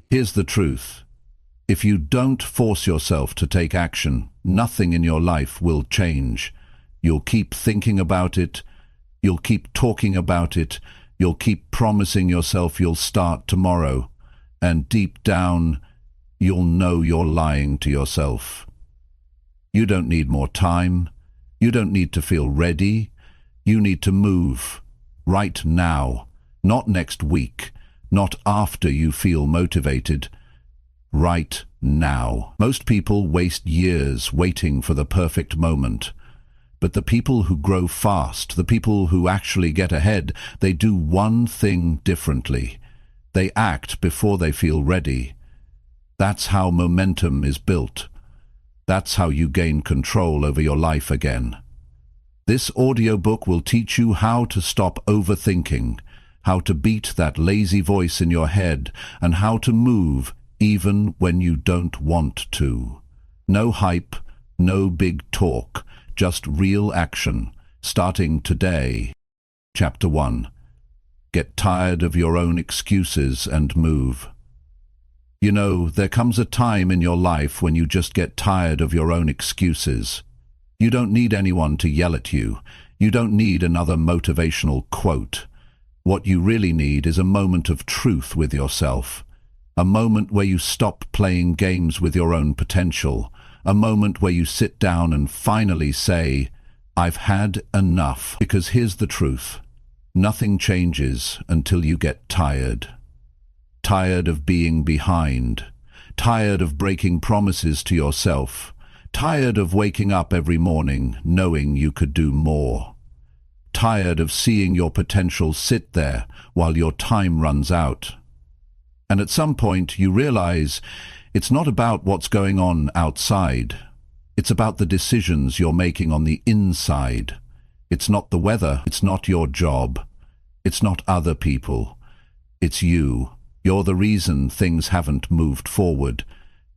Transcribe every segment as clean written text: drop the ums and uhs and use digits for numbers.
Here's the truth. If you don't force yourself to take action, nothing in your life will change. You'll keep thinking about it, you'll keep talking about it, you'll keep promising yourself you'll start tomorrow, and deep down, you'll know you're lying to yourself. You don't need more time, you don't need to feel ready, you need to move, right now, not next week, not after you feel motivated, right now. Most people waste years waiting for the perfect moment. But the people who grow fast, the people who actually get ahead, they do one thing differently. They act before they feel ready. That's how momentum is built. That's how you gain control over your life again. This audiobook will teach you how to stop overthinking, how to beat that lazy voice in your head, and how to move even when you don't want to. No hype, no big talk, just real action, starting today. Chapter 1. Get tired of your own excuses and move. You know, there comes a time in your life when you just get tired of your own excuses. You don't need anyone to yell at you. You don't need another motivational quote. What you really need is a moment of truth with yourself. A moment where you stop playing games with your own potential. A moment where you sit down and finally say, I've had enough. Because here's the truth. Nothing changes until you get tired. Tired of being behind. Tired of breaking promises to yourself. Tired of waking up every morning knowing you could do more. Tired of seeing your potential sit there while your time runs out. And at some point you realize it's not about what's going on outside. It's about the decisions you're making on the inside. It's not the weather, it's not your job, it's not other people. It's you. You're the reason things haven't moved forward,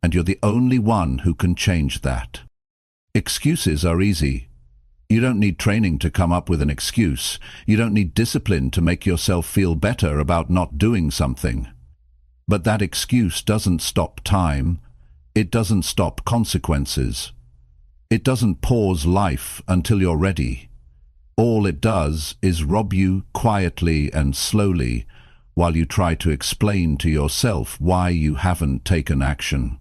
and you're the only one who can change that. Excuses are easy. You don't need training to come up with an excuse. You don't need discipline to make yourself feel better about not doing something. But that excuse doesn't stop time. It doesn't stop consequences. It doesn't pause life until you're ready. All it does is rob you quietly and slowly while you try to explain to yourself why you haven't taken action.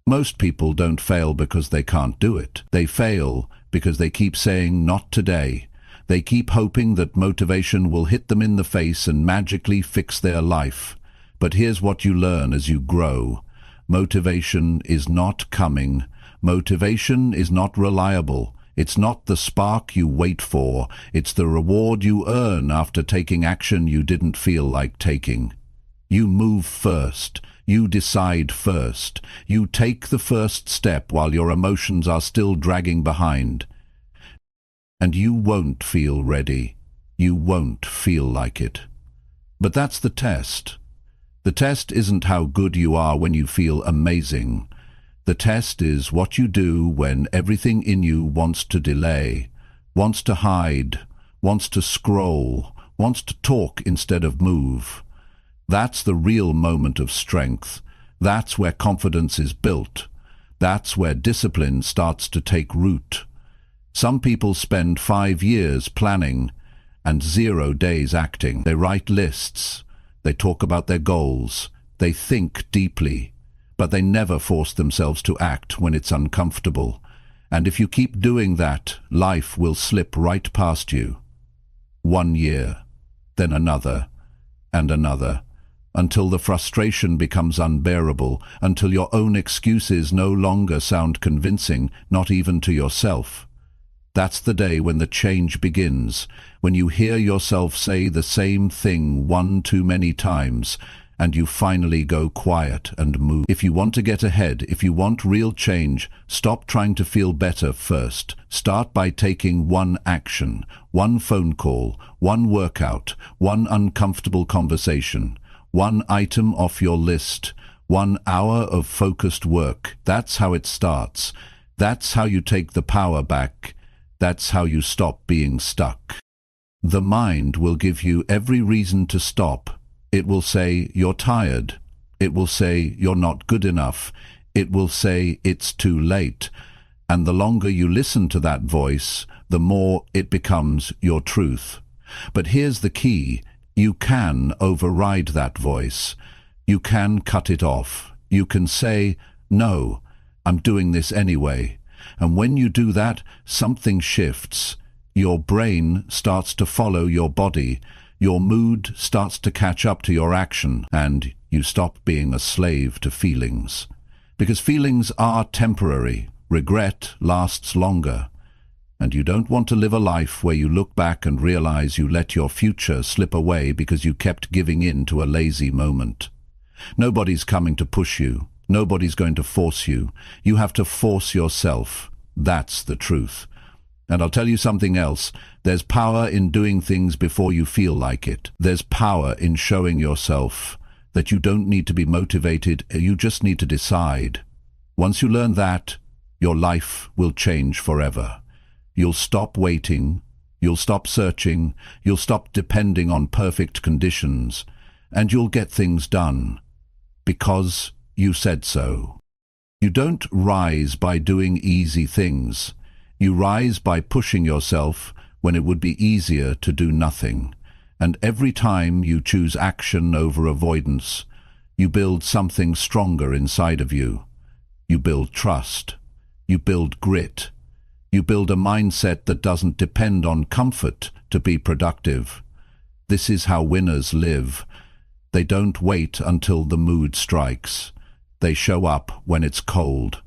Most people don't fail because they can't do it. They fail because they keep saying, not today. They keep hoping that motivation will hit them in the face and magically fix their life. But here's what you learn as you grow. Motivation is not coming. Motivation is not reliable. It's not the spark you wait for. It's the reward you earn after taking action you didn't feel like taking. You move first. You decide first. You take the first step while your emotions are still dragging behind. And you won't feel ready. You won't feel like it. But that's the test. The test isn't how good you are when you feel amazing. The test is what you do when everything in you wants to delay, wants to hide, wants to scroll, wants to talk instead of move. That's the real moment of strength. That's where confidence is built. That's where discipline starts to take root. Some people spend 5 years planning and 0 days acting. They write lists. They talk about their goals. They think deeply. But they never force themselves to act when it's uncomfortable. And if you keep doing that, life will slip right past you. 1 year, then another, and another, until the frustration becomes unbearable, until your own excuses no longer sound convincing, not even to yourself. That's the day when the change begins, when you hear yourself say the same thing 1 too many times, and you finally go quiet and move. If you want to get ahead, if you want real change, stop trying to feel better first. Start by taking one action, one phone call, one workout, one uncomfortable conversation, one item off your list, 1 hour of focused work. That's how it starts. That's how you take the power back. That's how you stop being stuck. The mind will give you every reason to stop. It will say, you're tired. It will say you're not good enough. It will say it's too late. And the longer you listen to that voice, the more it becomes your truth. But here's the key. You can override that voice. You can cut it off. You can say, no, I'm doing this anyway. And when you do that, something shifts. Your brain starts to follow your body. Your mood starts to catch up to your action, and you stop being a slave to feelings. Because feelings are temporary. Regret lasts longer. And you don't want to live a life where you look back and realize you let your future slip away because you kept giving in to a lazy moment. Nobody's coming to push you. Nobody's going to force you. You have to force yourself. That's the truth. And I'll tell you something else. There's power in doing things before you feel like it. There's power in showing yourself that you don't need to be motivated. You just need to decide. Once you learn that, your life will change forever. You'll stop waiting. You'll stop searching. You'll stop depending on perfect conditions. And you'll get things done. Because you said so. You don't rise by doing easy things. You rise by pushing yourself when it would be easier to do nothing. And every time you choose action over avoidance, you build something stronger inside of you. You build trust. You build grit. You build a mindset that doesn't depend on comfort to be productive. This is how winners live. They don't wait until the mood strikes. They show up when it's cold,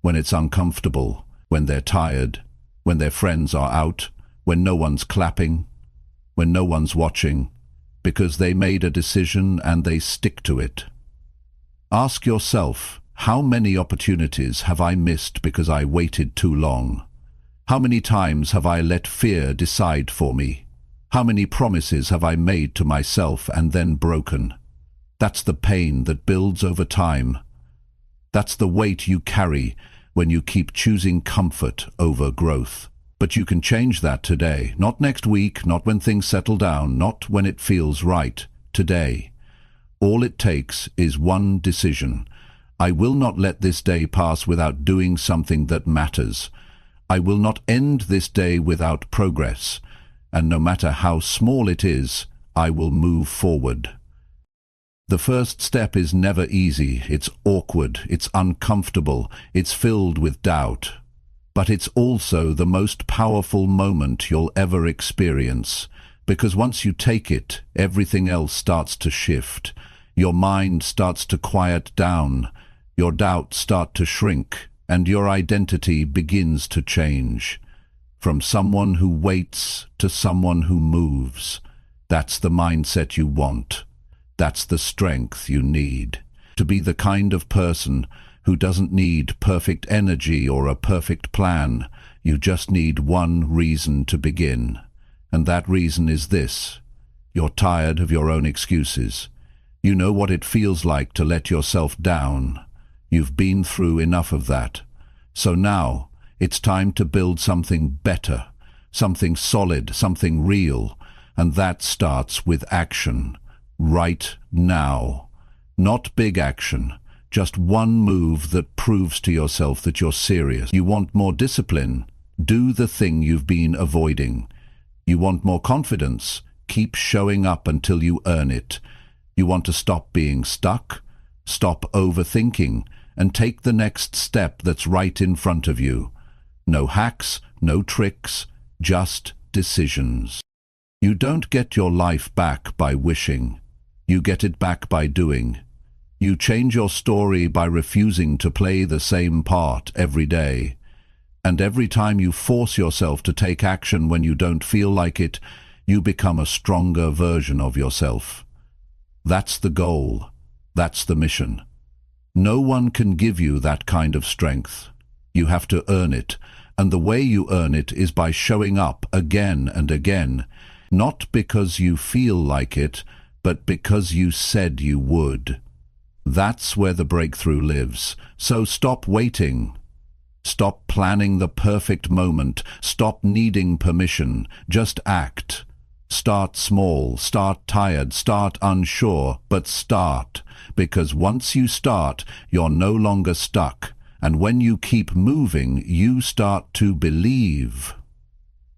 when it's uncomfortable, when they're tired, when their friends are out, when no one's clapping, when no one's watching, because they made a decision and they stick to it. Ask yourself, how many opportunities have I missed because I waited too long? How many times have I let fear decide for me? How many promises have I made to myself and then broken? That's the pain that builds over time. That's the weight you carry when you keep choosing comfort over growth. But you can change that today, not next week, not when things settle down, not when it feels right, today. All it takes is one decision. I will not let this day pass without doing something that matters. I will not end this day without progress. And no matter how small it is, I will move forward. The first step is never easy. It's awkward, it's uncomfortable, it's filled with doubt. But it's also the most powerful moment you'll ever experience, because once you take it, everything else starts to shift. Your mind starts to quiet down, your doubts start to shrink, and your identity begins to change. From someone who waits to someone who moves. That's the mindset you want. That's the strength you need. To be the kind of person who doesn't need perfect energy or a perfect plan. You just need one reason to begin. And that reason is this. You're tired of your own excuses. You know what it feels like to let yourself down. You've been through enough of that. So now, it's time to build something better, something solid, something real. And that starts with action. Right now. Not big action. Just one move that proves to yourself that you're serious. You want more discipline? Do the thing you've been avoiding. You want more confidence? Keep showing up until you earn it. You want to stop being stuck? Stop overthinking and take the next step that's right in front of you. No hacks, no tricks, just decisions. You don't get your life back by wishing. You get it back by doing. You change your story by refusing to play the same part every day. And every time you force yourself to take action when you don't feel like it, you become a stronger version of yourself. That's the goal. That's the mission. No one can give you that kind of strength. You have to earn it, and the way you earn it is by showing up again and again, not because you feel like it, but because you said you would. That's where the breakthrough lives. So stop waiting. Stop planning the perfect moment. Stop needing permission. Just act. Start small, start tired, start unsure, but start, because once you start, you're no longer stuck, and when you keep moving, you start to believe.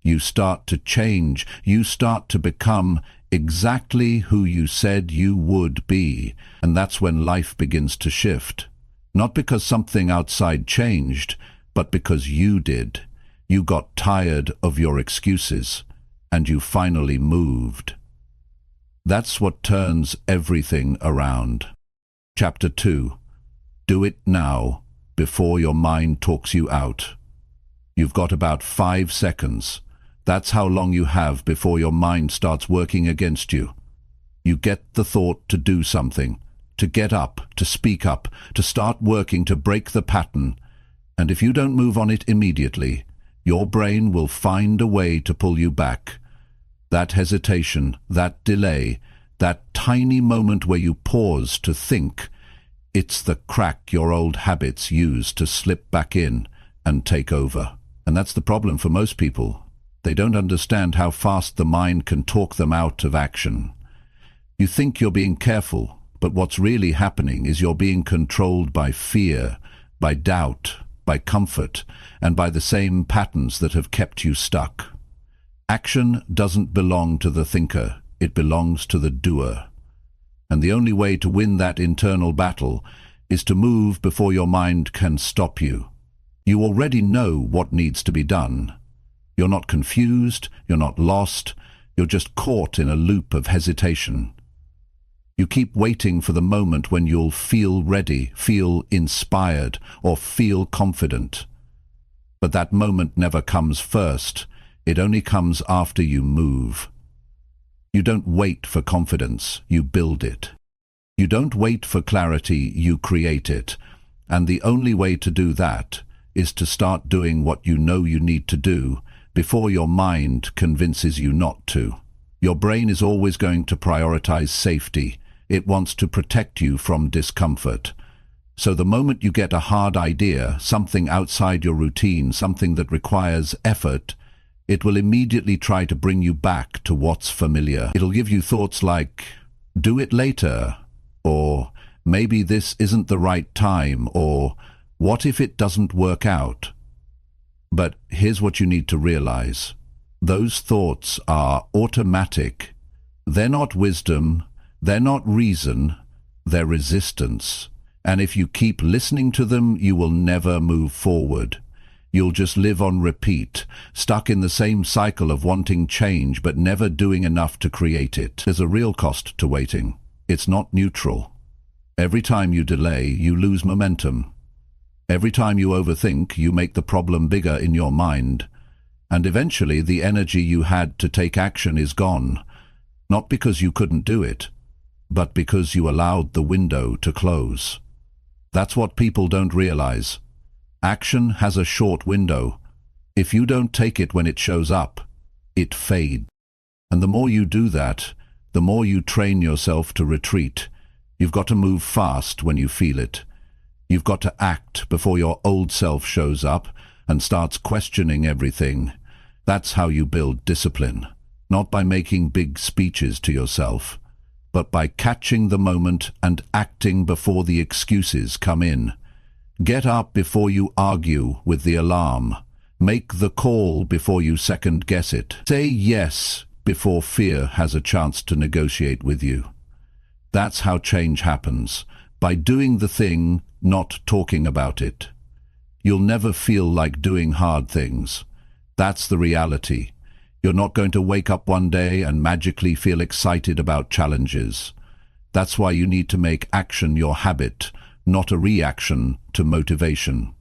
You start to change, you start to become exactly who you said you would be, and that's when life begins to shift. Not because something outside changed, but because you did. You got tired of your excuses, and you finally moved. That's what turns everything around. Chapter 2. Do it now, before your mind talks you out. You've got about 5 seconds. That's how long you have before your mind starts working against you. You get the thought to do something, to get up, to speak up, to start working, to break the pattern. And if you don't move on it immediately, your brain will find a way to pull you back. That hesitation, that delay, that tiny moment where you pause to think, it's the crack your old habits use to slip back in and take over. And that's the problem for most people. They don't understand how fast the mind can talk them out of action. You think you're being careful, but what's really happening is you're being controlled by fear, by doubt, by comfort, and by the same patterns that have kept you stuck. Action doesn't belong to the thinker, it belongs to the doer. And the only way to win that internal battle is to move before your mind can stop you. You already know what needs to be done. You're not confused, you're not lost, you're just caught in a loop of hesitation. You keep waiting for the moment when you'll feel ready, feel inspired, or feel confident. But that moment never comes first. It only comes after you move. You don't wait for confidence, you build it. You don't wait for clarity, you create it. And the only way to do that is to start doing what you know you need to do before your mind convinces you not to. Your brain is always going to prioritize safety. It wants to protect you from discomfort. So the moment you get a hard idea, something outside your routine, something that requires effort, it will immediately try to bring you back to what's familiar. It'll give you thoughts like, do it later, or maybe this isn't the right time, or what if it doesn't work out? But here's what you need to realize. Those thoughts are automatic. They're not wisdom, they're not reason, they're resistance. And if you keep listening to them, you will never move forward. You'll just live on repeat, stuck in the same cycle of wanting change but never doing enough to create it. There's a real cost to waiting. It's not neutral. Every time you delay, you lose momentum. Every time you overthink, you make the problem bigger in your mind. And eventually the energy you had to take action is gone. Not because you couldn't do it, but because you allowed the window to close. That's what people don't realize. Action has a short window. If you don't take it when it shows up, it fades. And the more you do that, the more you train yourself to retreat. You've got to move fast when you feel it. You've got to act before your old self shows up and starts questioning everything. That's how you build discipline. Not by making big speeches to yourself, but by catching the moment and acting before the excuses come in. Get up before you argue with the alarm. Make the call before you second-guess it. Say yes before fear has a chance to negotiate with you. That's how change happens, by doing the thing, not talking about it. You'll never feel like doing hard things. That's the reality. You're not going to wake up one day and magically feel excited about challenges. That's why you need to make action your habit, not a reaction to motivation.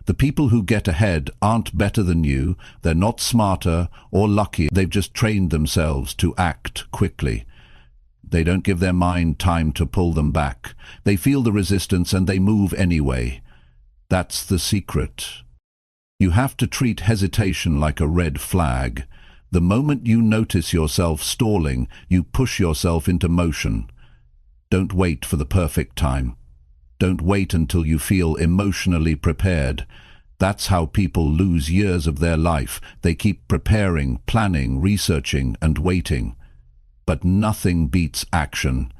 The people who get ahead aren't better than you, they're not smarter or luckier, they've just trained themselves to act quickly. They don't give their mind time to pull them back. They feel the resistance and they move anyway. That's the secret. You have to treat hesitation like a red flag. The moment you notice yourself stalling, you push yourself into motion. Don't wait for the perfect time. Don't wait until you feel emotionally prepared. That's how people lose years of their life. They keep preparing, planning, researching, and waiting. But nothing beats action.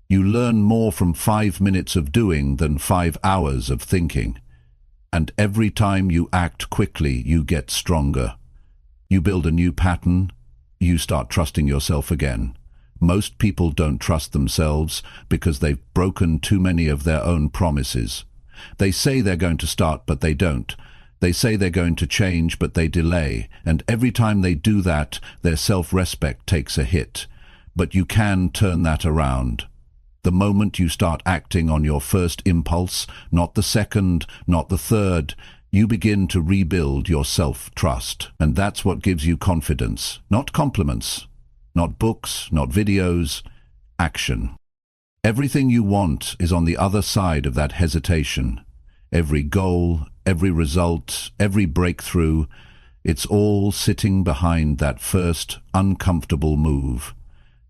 You learn more from 5 minutes of doing than 5 hours of thinking. And every time you act quickly, you get stronger. You build a new pattern, you start trusting yourself again. Most people don't trust themselves because they've broken too many of their own promises. They say they're going to start, but they don't. They say they're going to change, but they delay. And every time they do that, their self-respect takes a hit. But you can turn that around. The moment you start acting on your first impulse, not the second, not the third, you begin to rebuild your self-trust. And that's what gives you confidence. Not compliments, not books, not videos, action. Everything you want is on the other side of that hesitation. Every goal, every result, every breakthrough, it's all sitting behind that first uncomfortable move.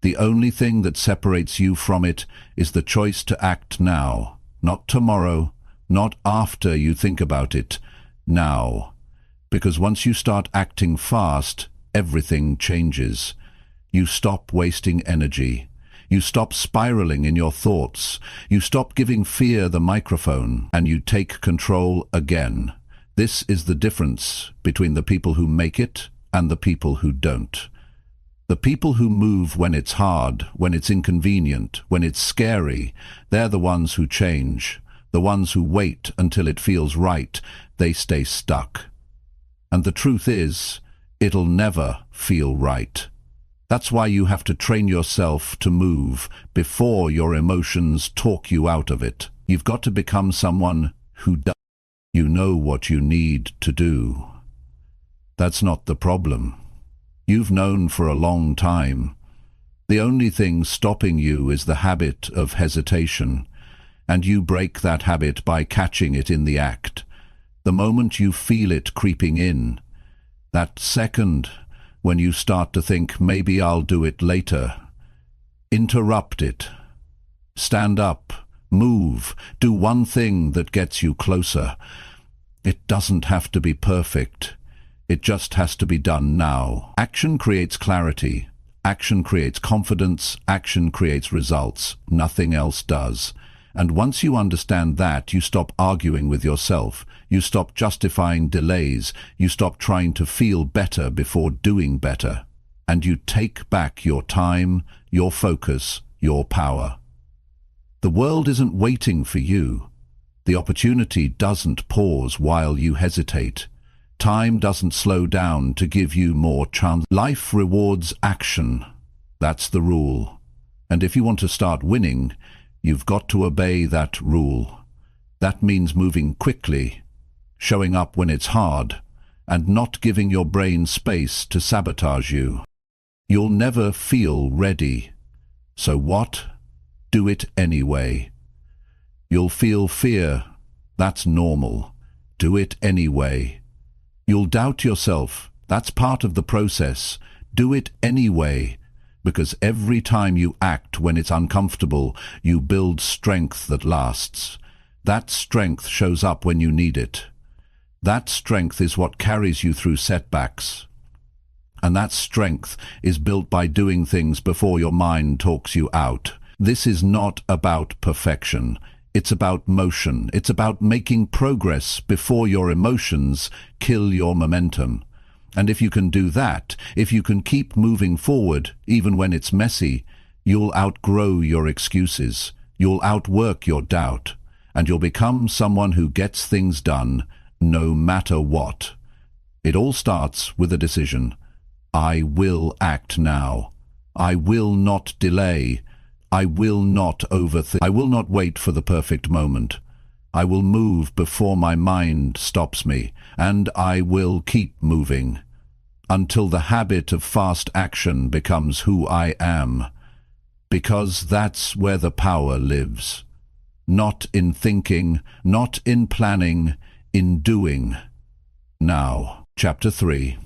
The only thing that separates you from it is the choice to act now, not tomorrow, not after you think about it, now. Because once you start acting fast, everything changes. You stop wasting energy. You stop spiraling in your thoughts. You stop giving fear the microphone, and you take control again. This is the difference between the people who make it and the people who don't. The people who move when it's hard, when it's inconvenient, when it's scary, they're the ones who change. The ones who wait until it feels right, they stay stuck. And the truth is, it'll never feel right. That's why you have to train yourself to move before your emotions talk you out of it. You've got to become someone who does. You know what you need to do. That's not the problem. You've known for a long time. The only thing stopping you is the habit of hesitation, and you break that habit by catching it in the act. The moment you feel it creeping in, that second when you start to think, maybe I'll do it later, interrupt it. Stand up, move, do one thing that gets you closer. It doesn't have to be perfect. It just has to be done now. Action creates clarity. Action creates confidence. Action creates results. Nothing else does. And once you understand that, you stop arguing with yourself. You stop justifying delays. You stop trying to feel better before doing better. And you take back your time, your focus, your power. The world isn't waiting for you. The opportunity doesn't pause while you hesitate. Time doesn't slow down to give you more chance. Life rewards action. That's the rule. And if you want to start winning, you've got to obey that rule. That means moving quickly, showing up when it's hard, and not giving your brain space to sabotage you. You'll never feel ready. So what? Do it anyway. You'll feel fear. That's normal. Do it anyway. You'll doubt yourself. That's part of the process. Do it anyway. Because every time you act when it's uncomfortable, you build strength that lasts. That strength shows up when you need it. That strength is what carries you through setbacks. And that strength is built by doing things before your mind talks you out. This is not about perfection. It's about motion. It's about making progress before your emotions kill your momentum. And if you can do that, if you can keep moving forward, even when it's messy, you'll outgrow your excuses, you'll outwork your doubt, and you'll become someone who gets things done, no matter what. It all starts with a decision. I will act now. I will not delay. I will not overthink. I will not wait for the perfect moment. I will move before my mind stops me, and I will keep moving until the habit of fast action becomes who I am, because that's where the power lives. Not in thinking, not in planning, in doing. Now, Chapter 3.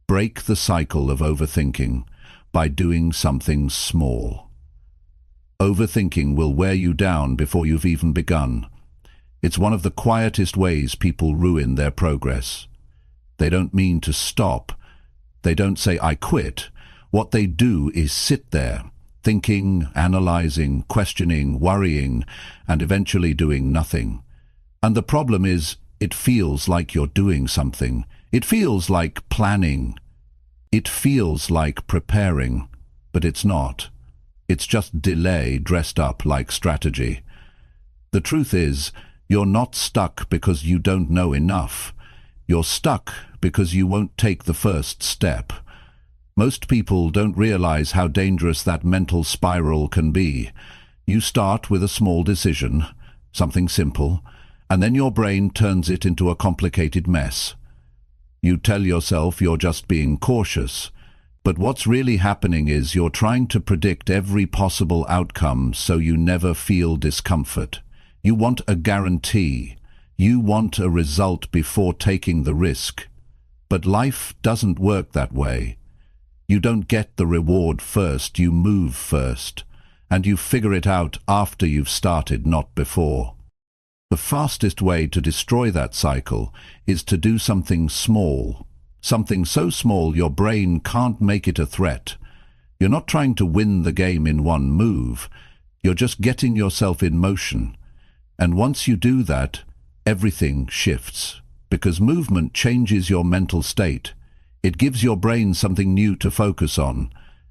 Break the cycle of overthinking by doing something small. Overthinking will wear you down before you've even begun. It's one of the quietest ways people ruin their progress. They don't mean to stop. They don't say, "I quit." What they do is sit there, thinking, analyzing, questioning, worrying, and eventually doing nothing. And the problem is, it feels like you're doing something. It feels like planning. It feels like preparing, but it's not. It's just delay dressed up like strategy. The truth is, you're not stuck because you don't know enough. You're stuck because you won't take the first step. Most people don't realize how dangerous that mental spiral can be. You start with a small decision, something simple, and then your brain turns it into a complicated mess. You tell yourself you're just being cautious, but what's really happening is you're trying to predict every possible outcome so you never feel discomfort. You want a guarantee. You want a result before taking the risk. But life doesn't work that way. You don't get the reward first, you move first. And you figure it out after you've started, not before. The fastest way to destroy that cycle is to do something small. Something so small your brain can't make it a threat. You're not trying to win the game in one move. You're just getting yourself in motion. And once you do that, everything shifts. Because movement changes your mental state. It gives your brain something new to focus on.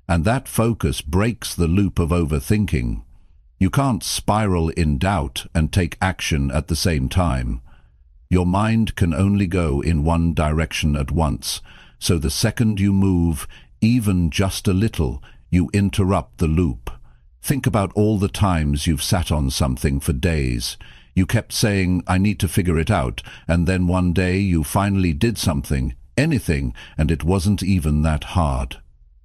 And that focus breaks the loop of overthinking. You can't spiral in doubt and take action at the same time. Your mind can only go in one direction at once, so the second you move, even just a little, you interrupt the loop. Think about all the times you've sat on something for days. You kept saying, "I need to figure it out," and then one day you finally did something, anything, and it wasn't even that hard.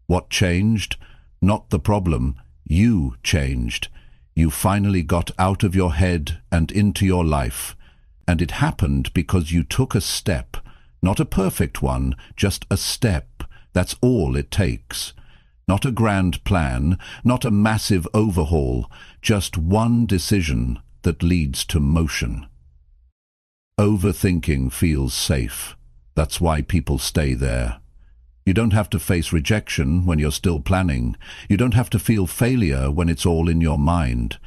What changed? Not the problem. You changed. You finally got out of your head and into your life. And it happened because you took a step. Not a perfect one, just a step. That's all it takes. Not a grand plan, not a massive overhaul, just one decision that leads to motion. Overthinking feels safe. That's why people stay there. You don't have to face rejection when you're still planning. You don't have to feel failure when it's all in your mind.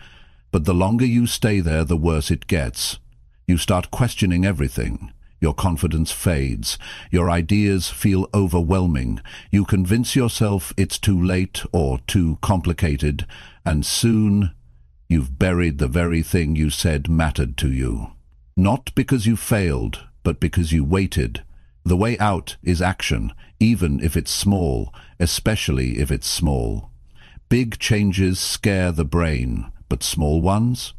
But the longer you stay there, the worse it gets. You start questioning everything. Your confidence fades. Your ideas feel overwhelming. You convince yourself it's too late or too complicated, and soon you've buried the very thing you said mattered to you. Not because you failed, but because you waited. The way out is action, even if it's small, especially if it's small. Big changes scare the brain, but small ones?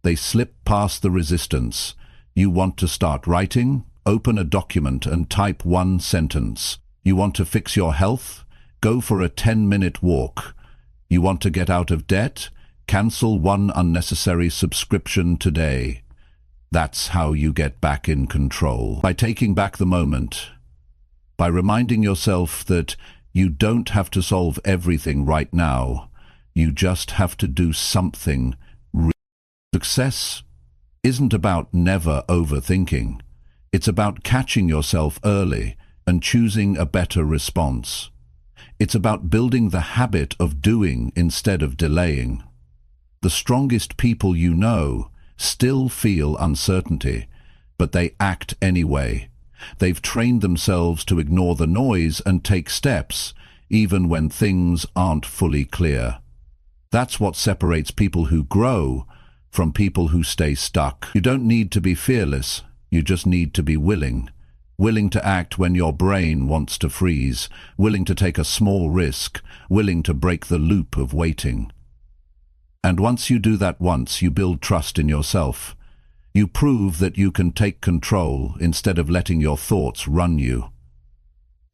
They slip past the resistance. You want to start writing? Open a document and type one sentence. You want to fix your health? Go for a 10-minute walk. You want to get out of debt? Cancel one unnecessary subscription today. That's how you get back in control. By taking back the moment. By reminding yourself that you don't have to solve everything right now. You just have to do something. Success isn't about never overthinking. It's about catching yourself early and choosing a better response. It's about building the habit of doing instead of delaying. The strongest people you know still feel uncertainty, but they act anyway. They've trained themselves to ignore the noise and take steps, even when things aren't fully clear. That's what separates people who grow from people who stay stuck. You don't need to be fearless, you just need to be willing. Willing to act when your brain wants to freeze, willing to take a small risk, willing to break the loop of waiting. And once you do that once, you build trust in yourself. You prove that you can take control instead of letting your thoughts run you.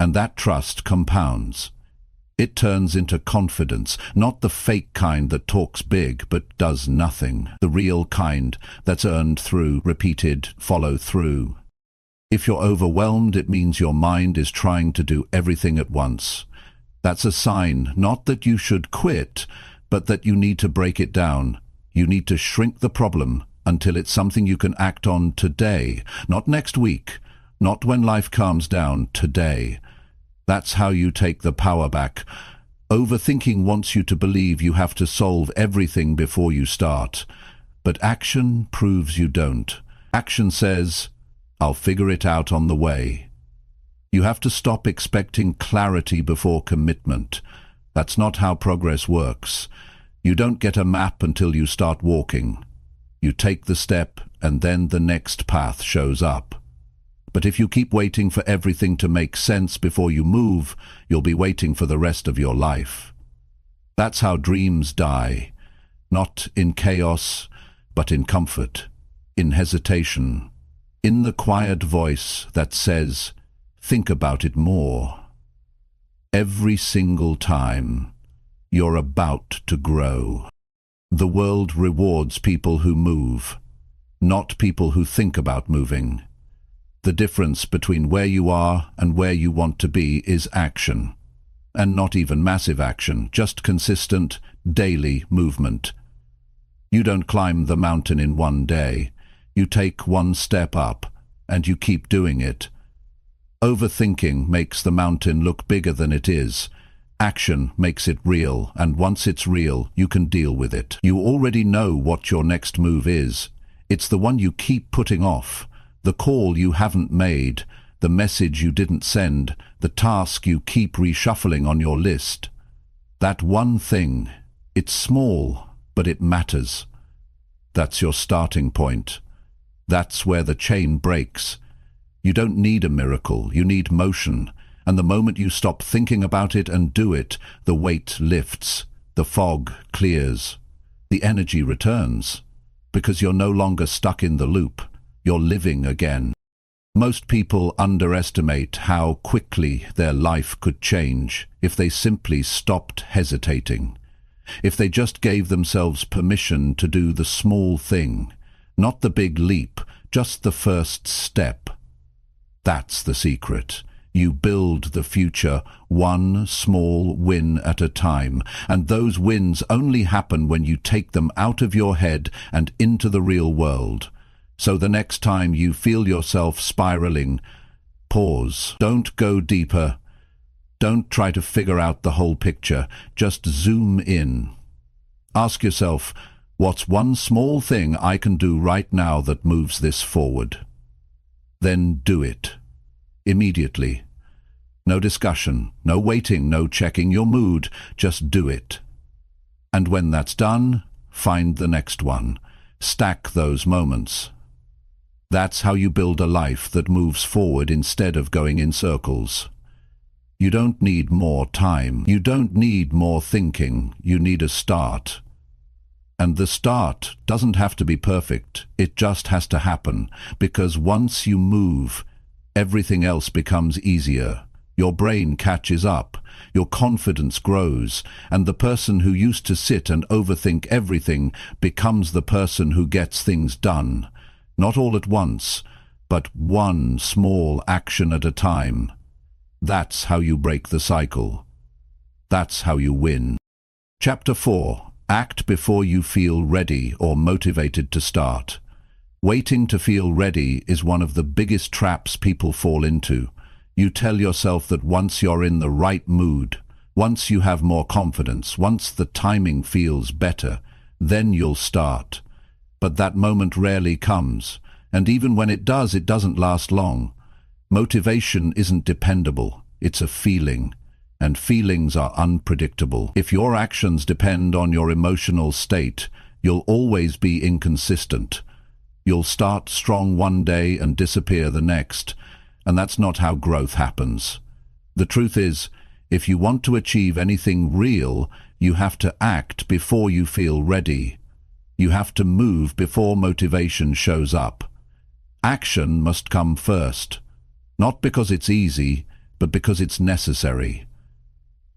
And that trust compounds. It turns into confidence, not the fake kind that talks big but does nothing, the real kind that's earned through repeated follow-through. If you're overwhelmed, it means your mind is trying to do everything at once. That's a sign, not that you should quit, but that you need to break it down. You need to shrink the problem, until it's something you can act on today, not next week, not when life calms down, today. That's how you take the power back. Overthinking wants you to believe you have to solve everything before you start, but action proves you don't. Action says, I'll figure it out on the way. You have to stop expecting clarity before commitment. That's not how progress works. You don't get a map until you start walking. You take the step, and then the next path shows up. But if you keep waiting for everything to make sense before you move, you'll be waiting for the rest of your life. That's how dreams die, not in chaos, but in comfort, in hesitation, in the quiet voice that says, think about it more. Every single time, you're about to grow. The world rewards people who move, not people who think about moving. The difference between where you are and where you want to be is action. And not even massive action, just consistent, daily movement. You don't climb the mountain in one day. You take one step up, and you keep doing it. Overthinking makes the mountain look bigger than it is. Action makes it real, and once it's real, you can deal with it. You already know what your next move is. It's the one you keep putting off, the call you haven't made, the message you didn't send, the task you keep reshuffling on your list. That one thing, it's small, but it matters. That's your starting point. That's where the chain breaks. You don't need a miracle, you need motion. And the moment you stop thinking about it and do it, the weight lifts, the fog clears, the energy returns, because you're no longer stuck in the loop, you're living again. Most people underestimate how quickly their life could change if they simply stopped hesitating, if they just gave themselves permission to do the small thing, not the big leap, just the first step. That's the secret. You build the future one small win at a time, and those wins only happen when you take them out of your head and into the real world. So the next time you feel yourself spiraling, pause. Don't go deeper. Don't try to figure out the whole picture. Just zoom in. Ask yourself, what's one small thing I can do right now that moves this forward? Then do it. Immediately. No discussion, no waiting, no checking your mood, just do it. And when that's done, find the next one. Stack those moments. That's how you build a life that moves forward instead of going in circles. You don't need more time. You don't need more thinking. You need a start. And the start doesn't have to be perfect. It just has to happen, because once you move, everything else becomes easier. Your brain catches up, your confidence grows, and the person who used to sit and overthink everything becomes the person who gets things done. Not all at once, but one small action at a time. That's how you break the cycle. That's how you win. Chapter 4. Act before you feel ready or motivated to start. Waiting to feel ready is one of the biggest traps people fall into. You tell yourself that once you're in the right mood, once you have more confidence, once the timing feels better, then you'll start. But that moment rarely comes, and even when it does, it doesn't last long. Motivation isn't dependable, it's a feeling, and feelings are unpredictable. If your actions depend on your emotional state, you'll always be inconsistent. You'll start strong one day and disappear the next, and that's not how growth happens. The truth is, if you want to achieve anything real, you have to act before you feel ready. You have to move before motivation shows up. Action must come first, not because it's easy, but because it's necessary.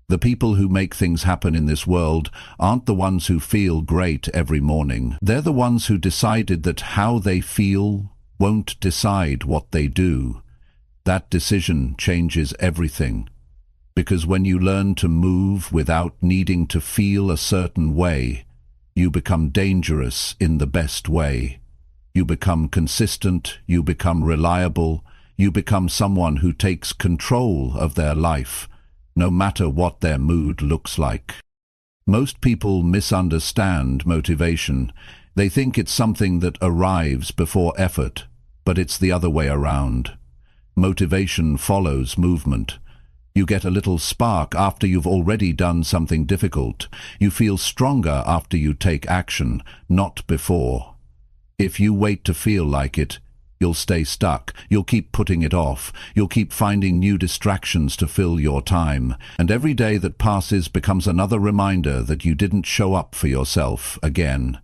The people who make things happen in this world aren't the ones who feel great every morning. They're the ones who decided that how they feel won't decide what they do. That decision changes everything. Because when you learn to move without needing to feel a certain way, you become dangerous in the best way. You become consistent, you become reliable, you become someone who takes control of their life, no matter what their mood looks like. Most people misunderstand motivation. They think it's something that arrives before effort, but it's the other way around. Motivation follows movement. You get a little spark after you've already done something difficult. You feel stronger after you take action, not before. If you wait to feel like it, you'll stay stuck. You'll keep putting it off. You'll keep finding new distractions to fill your time. And every day that passes becomes another reminder that you didn't show up for yourself again.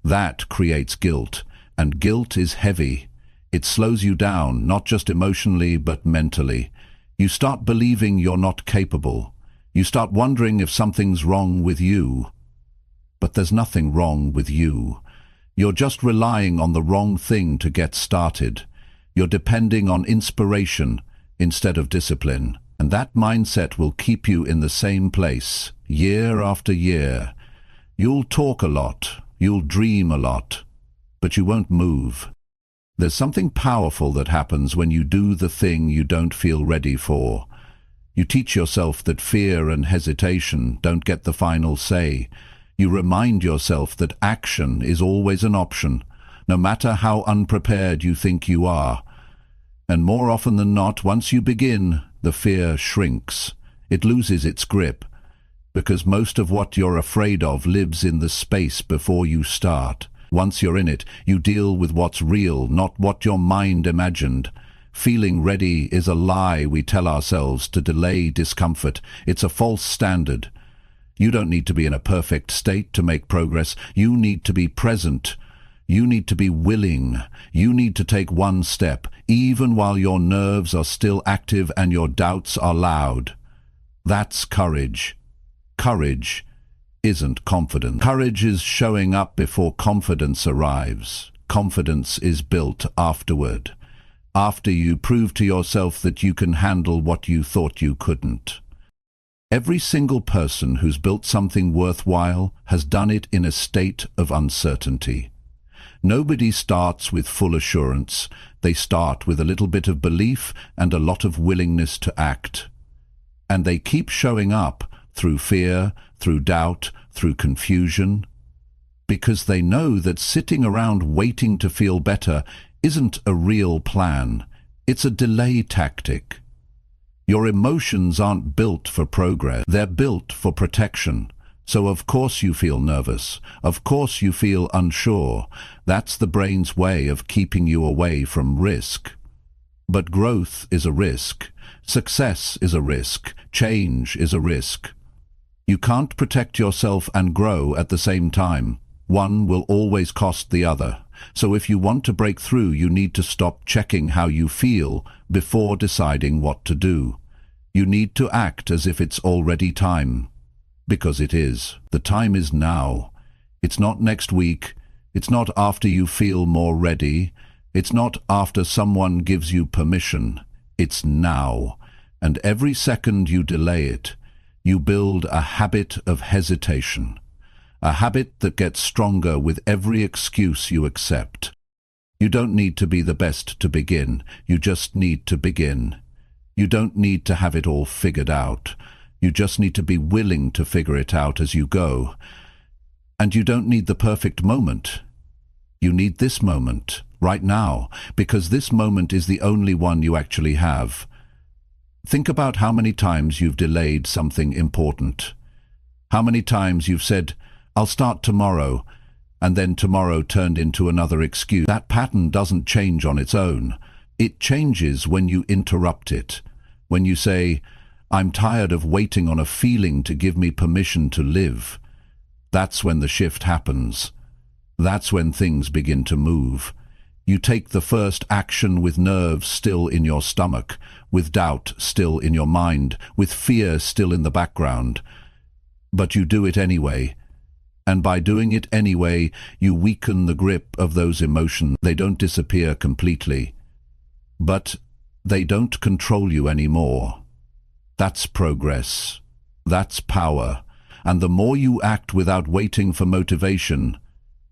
That creates guilt, and guilt is heavy. It slows you down, not just emotionally, but mentally. You start believing you're not capable. You start wondering if something's wrong with you. But there's nothing wrong with you. You're just relying on the wrong thing to get started. You're depending on inspiration instead of discipline. And that mindset will keep you in the same place, year after year. You'll talk a lot, you'll dream a lot, but you won't move. There's something powerful that happens when you do the thing you don't feel ready for. You teach yourself that fear and hesitation don't get the final say. You remind yourself that action is always an option, no matter how unprepared you think you are. And more often than not, once you begin, the fear shrinks. It loses its grip, because most of what you're afraid of lives in the space before you start. Once you're in it, you deal with what's real, not what your mind imagined. Feeling ready is a lie we tell ourselves to delay discomfort. It's a false standard. You don't need to be in a perfect state to make progress. You need to be present. You need to be willing. You need to take one step, even while your nerves are still active and your doubts are loud. That's courage. Courage isn't confidence. Courage is showing up before confidence arrives. Confidence is built afterward, after you prove to yourself that you can handle what you thought you couldn't. Every single person who's built something worthwhile has done it in a state of uncertainty. Nobody starts with full assurance. They start with a little bit of belief and a lot of willingness to act. And they keep showing up through fear, through doubt, through confusion, because they know that sitting around waiting to feel better isn't a real plan. It's a delay tactic. Your emotions aren't built for progress. They're built for protection. So of course you feel nervous. Of course you feel unsure. That's the brain's way of keeping you away from risk. But growth is a risk. Success is a risk. Change is a risk. You can't protect yourself and grow at the same time. One will always cost the other. So if you want to break through, you need to stop checking how you feel before deciding what to do. You need to act as if it's already time. Because it is. The time is now. It's not next week. It's not after you feel more ready. It's not after someone gives you permission. It's now. And every second you delay it, you build a habit of hesitation. A habit that gets stronger with every excuse you accept. You don't need to be the best to begin. You just need to begin. You don't need to have it all figured out. You just need to be willing to figure it out as you go. And you don't need the perfect moment. You need this moment, right now, because this moment is the only one you actually have. Think about how many times you've delayed something important. How many times you've said, "I'll start tomorrow," and then tomorrow turned into another excuse. That pattern doesn't change on its own. It changes when you interrupt it. When you say, "I'm tired of waiting on a feeling to give me permission to live." That's when the shift happens. That's when things begin to move. You take the first action with nerves still in your stomach, with doubt still in your mind, with fear still in the background. But you do it anyway. And by doing it anyway, you weaken the grip of those emotions. They don't disappear completely, but they don't control you anymore. That's progress. That's power. And the more you act without waiting for motivation,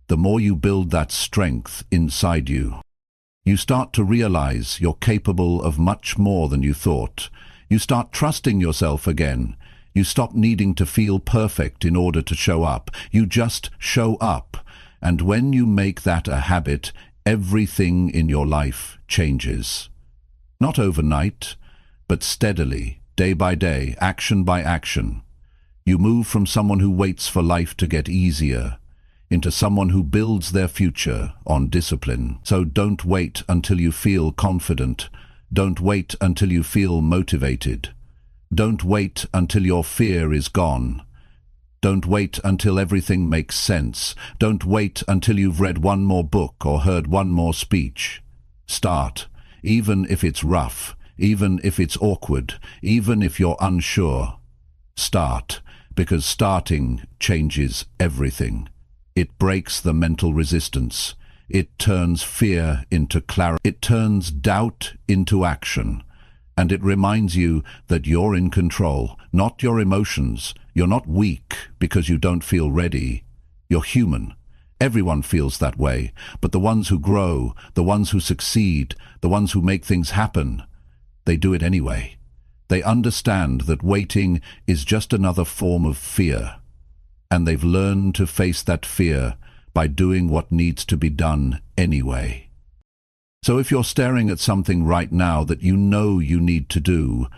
the more you build that strength inside you. You start to realize you're capable of much more than you thought. You start trusting yourself again. You stop needing to feel perfect in order to show up. You just show up. And when you make that a habit, everything in your life changes. Not overnight, but steadily, day by day, action by action. You move from someone who waits for life to get easier into someone who builds their future on discipline. So don't wait until you feel confident. Don't wait until you feel motivated. Don't wait until your fear is gone. Don't wait until everything makes sense. Don't wait until you've read one more book or heard one more speech. Start, even if it's rough, even if it's awkward, even if you're unsure. Start, because starting changes everything. It breaks the mental resistance. It turns fear into clarity. It turns doubt into action. And it reminds you that you're in control, not your emotions. You're not weak because you don't feel ready. You're human. Everyone feels that way. But the ones who grow, the ones who succeed, the ones who make things happen, they do it anyway. They understand that waiting is just another form of fear. And they've learned to face that fear by doing what needs to be done anyway. So if you're staring at something right now that you know you need to do,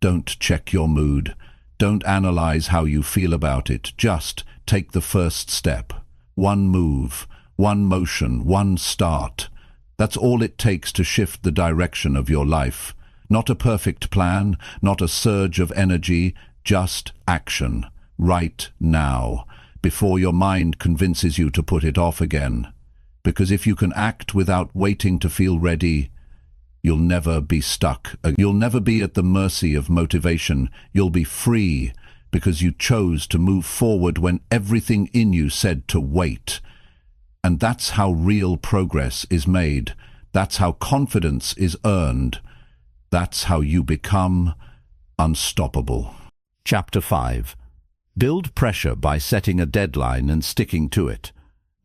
don't check your mood. Don't analyze how you feel about it. Just take the first step. One move, one motion, one start. That's all it takes to shift the direction of your life. Not a perfect plan, not a surge of energy, just action. Right now, before your mind convinces you to put it off again. Because if you can act without waiting to feel ready, you'll never be stuck. You'll never be at the mercy of motivation. You'll be free because you chose to move forward when everything in you said to wait. And that's how real progress is made. That's how confidence is earned. That's how you become unstoppable. Chapter 5. Build pressure by setting a deadline and sticking to it.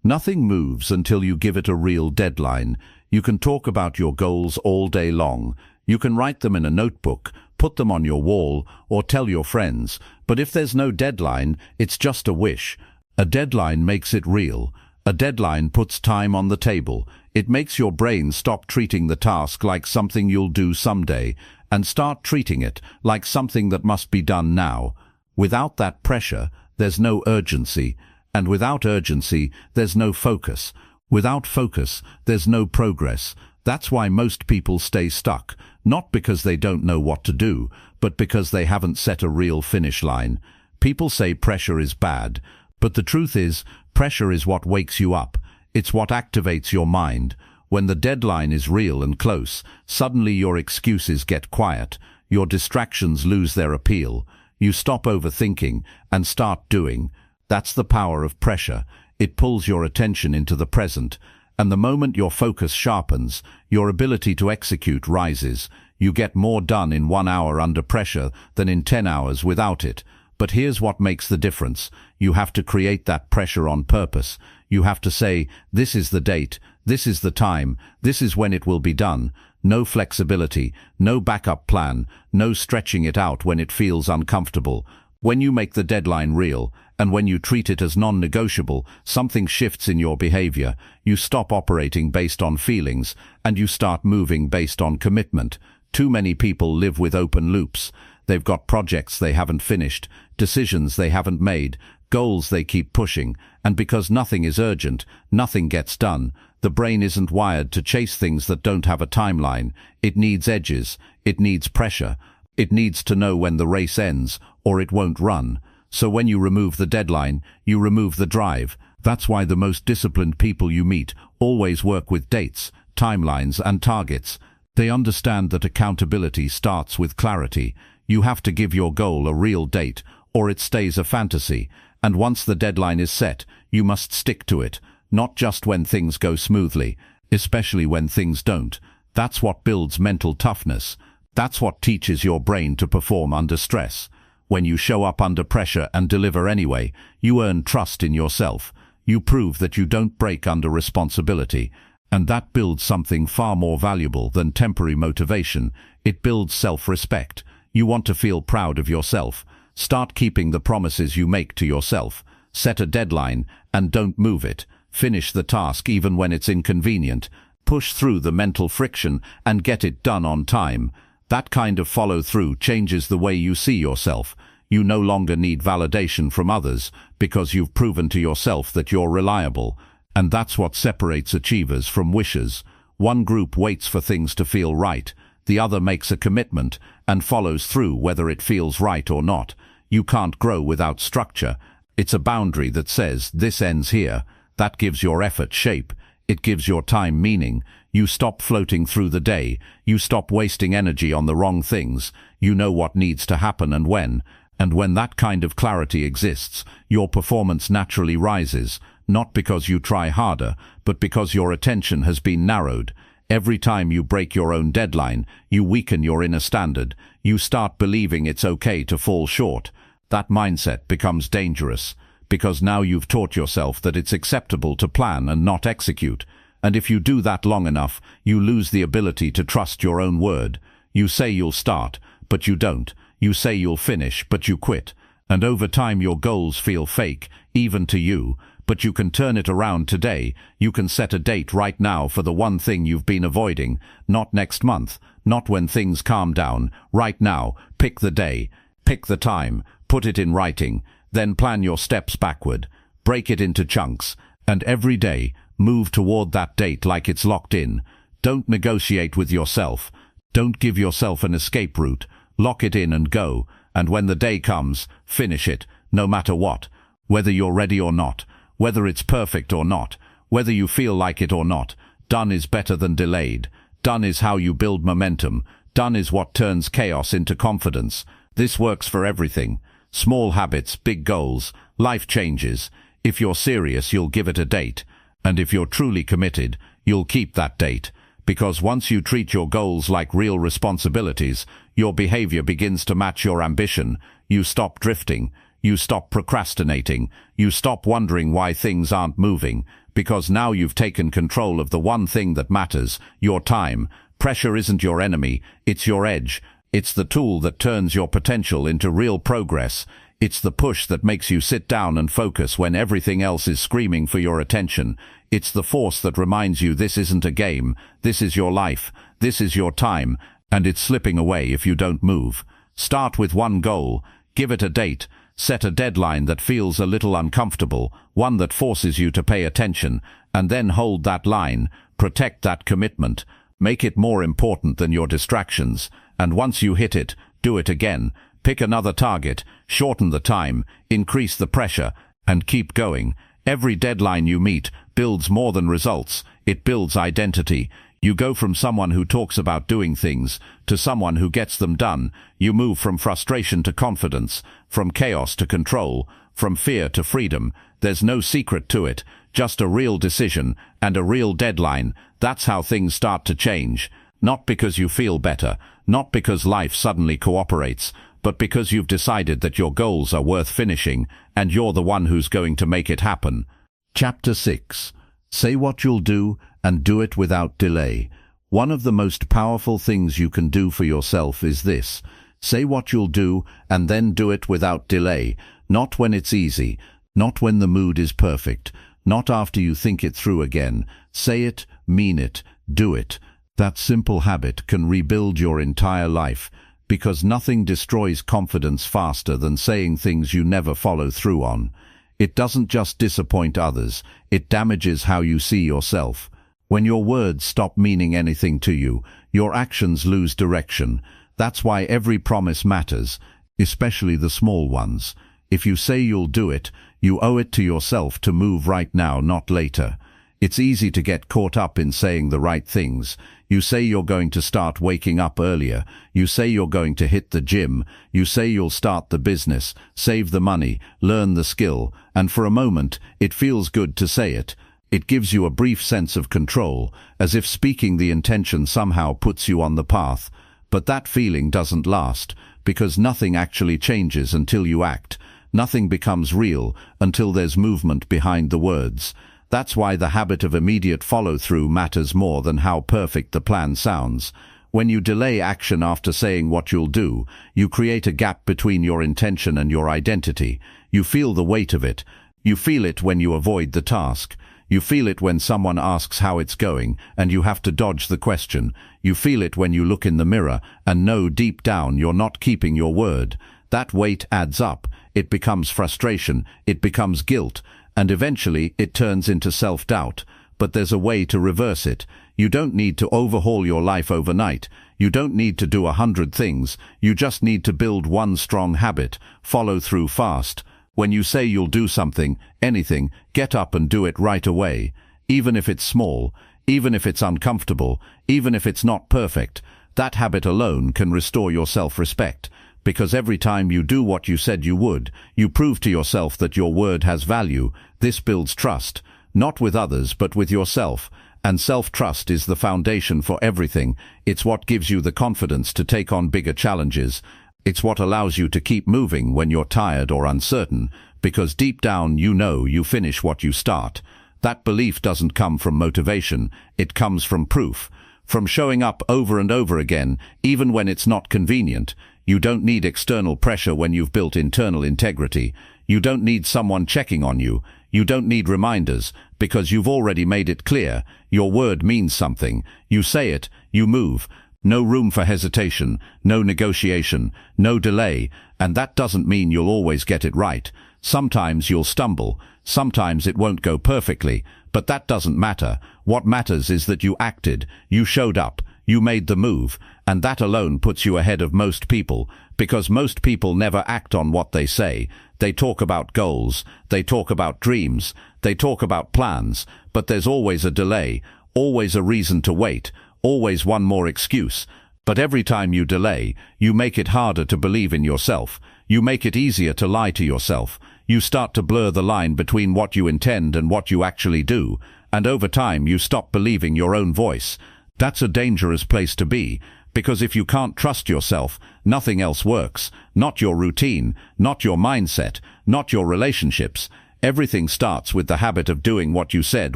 Nothing moves until you give it a real deadline. You can talk about your goals all day long. You can write them in a notebook, put them on your wall, or tell your friends. But if there's no deadline, it's just a wish. A deadline makes it real. A deadline puts time on the table. It makes your brain stop treating the task like something you'll do someday, and start treating it like something that must be done now. Without that pressure, there's no urgency, and without urgency, there's no focus. Without focus, there's no progress. That's why most people stay stuck, not because they don't know what to do, but because they haven't set a real finish line. People say pressure is bad, but the truth is, pressure is what wakes you up. It's what activates your mind. When the deadline is real and close, suddenly your excuses get quiet. Your distractions lose their appeal. You stop overthinking and start doing. That's the power of pressure. It pulls your attention into the present, and the moment your focus sharpens, your ability to execute rises. You get more done in 1 hour under pressure than in 10 hours without it. But here's what makes the difference. You have to create that pressure on purpose. You have to say, this is the date, this is the time, this is when it will be done. No flexibility, no backup plan, no stretching it out when it feels uncomfortable. When you make the deadline real, and when you treat it as non-negotiable, something shifts in your behavior. You stop operating based on feelings, and you start moving based on commitment. Too many people live with open loops. They've got projects they haven't finished, decisions they haven't made, goals they keep pushing, and because nothing is urgent, nothing gets done. The brain isn't wired to chase things that don't have a timeline. It needs edges. It needs pressure. It needs to know when the race ends, or it won't run. So when you remove the deadline, you remove the drive. That's why the most disciplined people you meet always work with dates, timelines, and targets. They understand that accountability starts with clarity. You have to give your goal a real date, or it stays a fantasy. And once the deadline is set, you must stick to it, not just when things go smoothly, especially when things don't. That's what builds mental toughness. That's what teaches your brain to perform under stress. When you show up under pressure and deliver anyway, you earn trust in yourself. You prove that you don't break under responsibility, and that builds something far more valuable than temporary motivation. It builds self-respect. You want to feel proud of yourself. Start keeping the promises you make to yourself. Set a deadline and don't move it. Finish the task even when it's inconvenient. Push through the mental friction and get it done on time. That kind of follow-through changes the way you see yourself. You no longer need validation from others because you've proven to yourself that you're reliable. And that's what separates achievers from wishers. One group waits for things to feel right. The other makes a commitment and follows through whether it feels right or not. You can't grow without structure. It's a boundary that says, this ends here. That gives your effort shape. It gives your time meaning. You stop floating through the day. You stop wasting energy on the wrong things. You know what needs to happen and when. And when that kind of clarity exists, your performance naturally rises, not because you try harder, but because your attention has been narrowed. Every time you break your own deadline, you weaken your inner standard. You start believing it's okay to fall short. That mindset becomes dangerous, because now you've taught yourself that it's acceptable to plan and not execute. And if you do that long enough, you lose the ability to trust your own word. You say you'll start, but you don't. You say you'll finish, but you quit. And over time your goals feel fake, even to you. But you can turn it around today. You can set a date right now for the one thing you've been avoiding. Not next month, not when things calm down. Right now, pick the day, pick the time, put it in writing. Then plan your steps backward. Break it into chunks. And every day, move toward that date like it's locked in. Don't negotiate with yourself. Don't give yourself an escape route. Lock it in and go. And when the day comes, finish it, no matter what. Whether you're ready or not. Whether it's perfect or not. Whether you feel like it or not. Done is better than delayed. Done is how you build momentum. Done is what turns chaos into confidence. This works for everything. Small habits, big goals, life changes. If you're serious, you'll give it a date. And if you're truly committed, you'll keep that date. Because once you treat your goals like real responsibilities, your behavior begins to match your ambition. You stop drifting. You stop procrastinating. You stop wondering why things aren't moving. Because now you've taken control of the one thing that matters, your time. Pressure isn't your enemy, it's your edge. It's the tool that turns your potential into real progress. It's the push that makes you sit down and focus when everything else is screaming for your attention. It's the force that reminds you this isn't a game, this is your life, this is your time, and it's slipping away if you don't move. Start with one goal, give it a date, set a deadline that feels a little uncomfortable, one that forces you to pay attention, and then hold that line, protect that commitment, make it more important than your distractions. And once you hit it, do it again. Pick another target, shorten the time, increase the pressure, and keep going. Every deadline you meet builds more than results. It builds identity. You go from someone who talks about doing things to someone who gets them done. You move from frustration to confidence, from chaos to control, from fear to freedom. There's no secret to it, just a real decision and a real deadline. That's how things start to change. Not because you feel better, not because life suddenly cooperates, but because you've decided that your goals are worth finishing, and you're the one who's going to make it happen. Chapter 6. Say what you'll do, and do it without delay. One of the most powerful things you can do for yourself is this. Say what you'll do, and then do it without delay. Not when it's easy, not when the mood is perfect, not after you think it through again. Say it, mean it, do it. That simple habit can rebuild your entire life, because nothing destroys confidence faster than saying things you never follow through on. It doesn't just disappoint others, it damages how you see yourself. When your words stop meaning anything to you, your actions lose direction. That's why every promise matters, especially the small ones. If you say you'll do it, you owe it to yourself to move right now, not later. It's easy to get caught up in saying the right things. You say you're going to start waking up earlier. You say you're going to hit the gym. You say you'll start the business, save the money, learn the skill. And for a moment, it feels good to say it. It gives you a brief sense of control, as if speaking the intention somehow puts you on the path. But that feeling doesn't last, because nothing actually changes until you act. Nothing becomes real until there's movement behind the words. That's why the habit of immediate follow-through matters more than how perfect the plan sounds. When you delay action after saying what you'll do, you create a gap between your intention and your identity. You feel the weight of it. You feel it when you avoid the task. You feel it when someone asks how it's going, and you have to dodge the question. You feel it when you look in the mirror and know deep down you're not keeping your word. That weight adds up. It becomes frustration. It becomes guilt. And eventually it turns into self-doubt. But there's a way to reverse it. You don't need to overhaul your life overnight. You don't need to do 100 things. You just need to build one strong habit. Follow through fast. When you say you'll do something, anything, get up and do it right away. Even if it's small, even if it's uncomfortable, even if it's not perfect, that habit alone can restore your self-respect. Because every time you do what you said you would, you prove to yourself that your word has value. This builds trust, not with others but with yourself. And self-trust is the foundation for everything. It's what gives you the confidence to take on bigger challenges. It's what allows you to keep moving when you're tired or uncertain, because deep down you know you finish what you start. That belief doesn't come from motivation, it comes from proof. From showing up over and over again, even when it's not convenient. You don't need external pressure when you've built internal integrity. You don't need someone checking on you. You don't need reminders, because you've already made it clear. Your word means something. You say it, you move. No room for hesitation, no negotiation, no delay, and that doesn't mean you'll always get it right. Sometimes you'll stumble, sometimes it won't go perfectly, but that doesn't matter. What matters is that you acted, you showed up, you made the move, and that alone puts you ahead of most people, because most people never act on what they say. They talk about goals, they talk about dreams, they talk about plans, but there's always a delay, always a reason to wait, always one more excuse. But every time you delay, you make it harder to believe in yourself. You make it easier to lie to yourself. You start to blur the line between what you intend and what you actually do. And over time, you stop believing your own voice. That's a dangerous place to be, because if you can't trust yourself, nothing else works. Not your routine, not your mindset, not your relationships. Everything starts with the habit of doing what you said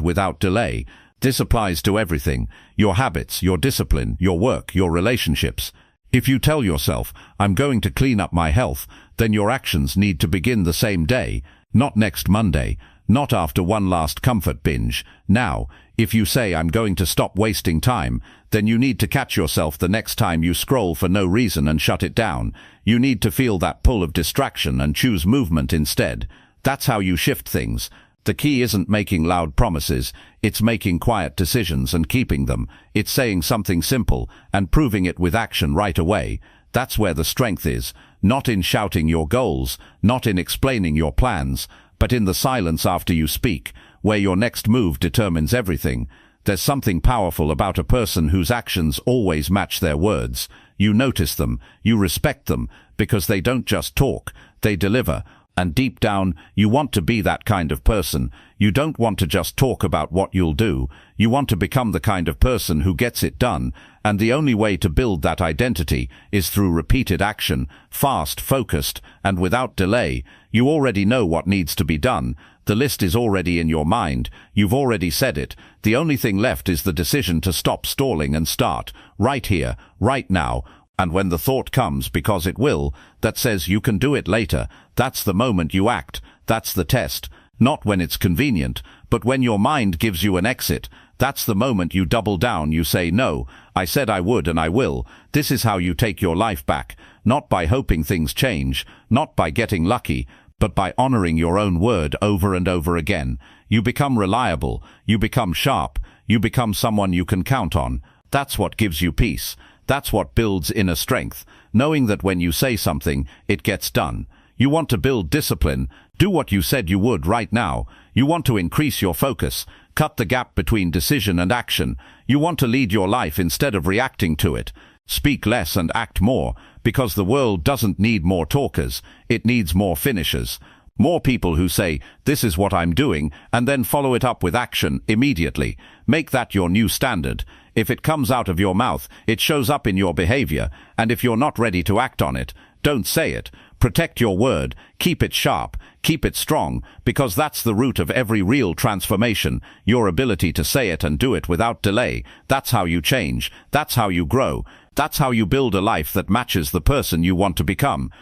without delay. This applies to everything, your habits, your discipline, your work, your relationships. If you tell yourself, I'm going to clean up my health, then your actions need to begin the same day, not next Monday, not after one last comfort binge. Now, if you say I'm going to stop wasting time, then you need to catch yourself the next time you scroll for no reason and shut it down. You need to feel that pull of distraction and choose movement instead. That's how you shift things. The key isn't making loud promises, it's making quiet decisions and keeping them. It's saying something simple and proving it with action right away. That's where the strength is, not in shouting your goals, not in explaining your plans, but in the silence after you speak, where your next move determines everything. There's something powerful about a person whose actions always match their words. You notice them, you respect them, because they don't just talk, they deliver. And deep down, you want to be that kind of person. You don't want to just talk about what you'll do. You want to become the kind of person who gets it done. And the only way to build that identity is through repeated action, fast, focused, and without delay. You already know what needs to be done. The list is already in your mind. You've already said it. The only thing left is the decision to stop stalling and start, right here, right now. And when the thought comes, because it will, that says you can do it later, that's the moment you act. That's the test. Not when it's convenient, but when your mind gives you an exit. That's the moment you double down. You say, no, I said I would and I will. This is how you take your life back. Not by hoping things change, not by getting lucky, but by honoring your own word over and over again. You become reliable. You become sharp. You become someone you can count on. That's what gives you peace. That's what builds inner strength, knowing that when you say something, it gets done. You want to build discipline. Do what you said you would right now. You want to increase your focus, cut the gap between decision and action. You want to lead your life instead of reacting to it. Speak less and act more, because the world doesn't need more talkers. It needs more finishers. More people who say, this is what I'm doing, and then follow it up with action immediately. Make that your new standard. If it comes out of your mouth, it shows up in your behavior, and if you're not ready to act on it, don't say it. Protect your word, keep it sharp, keep it strong, because that's the root of every real transformation, your ability to say it and do it without delay. That's how you change, that's how you grow, that's how you build a life that matches the person you want to become.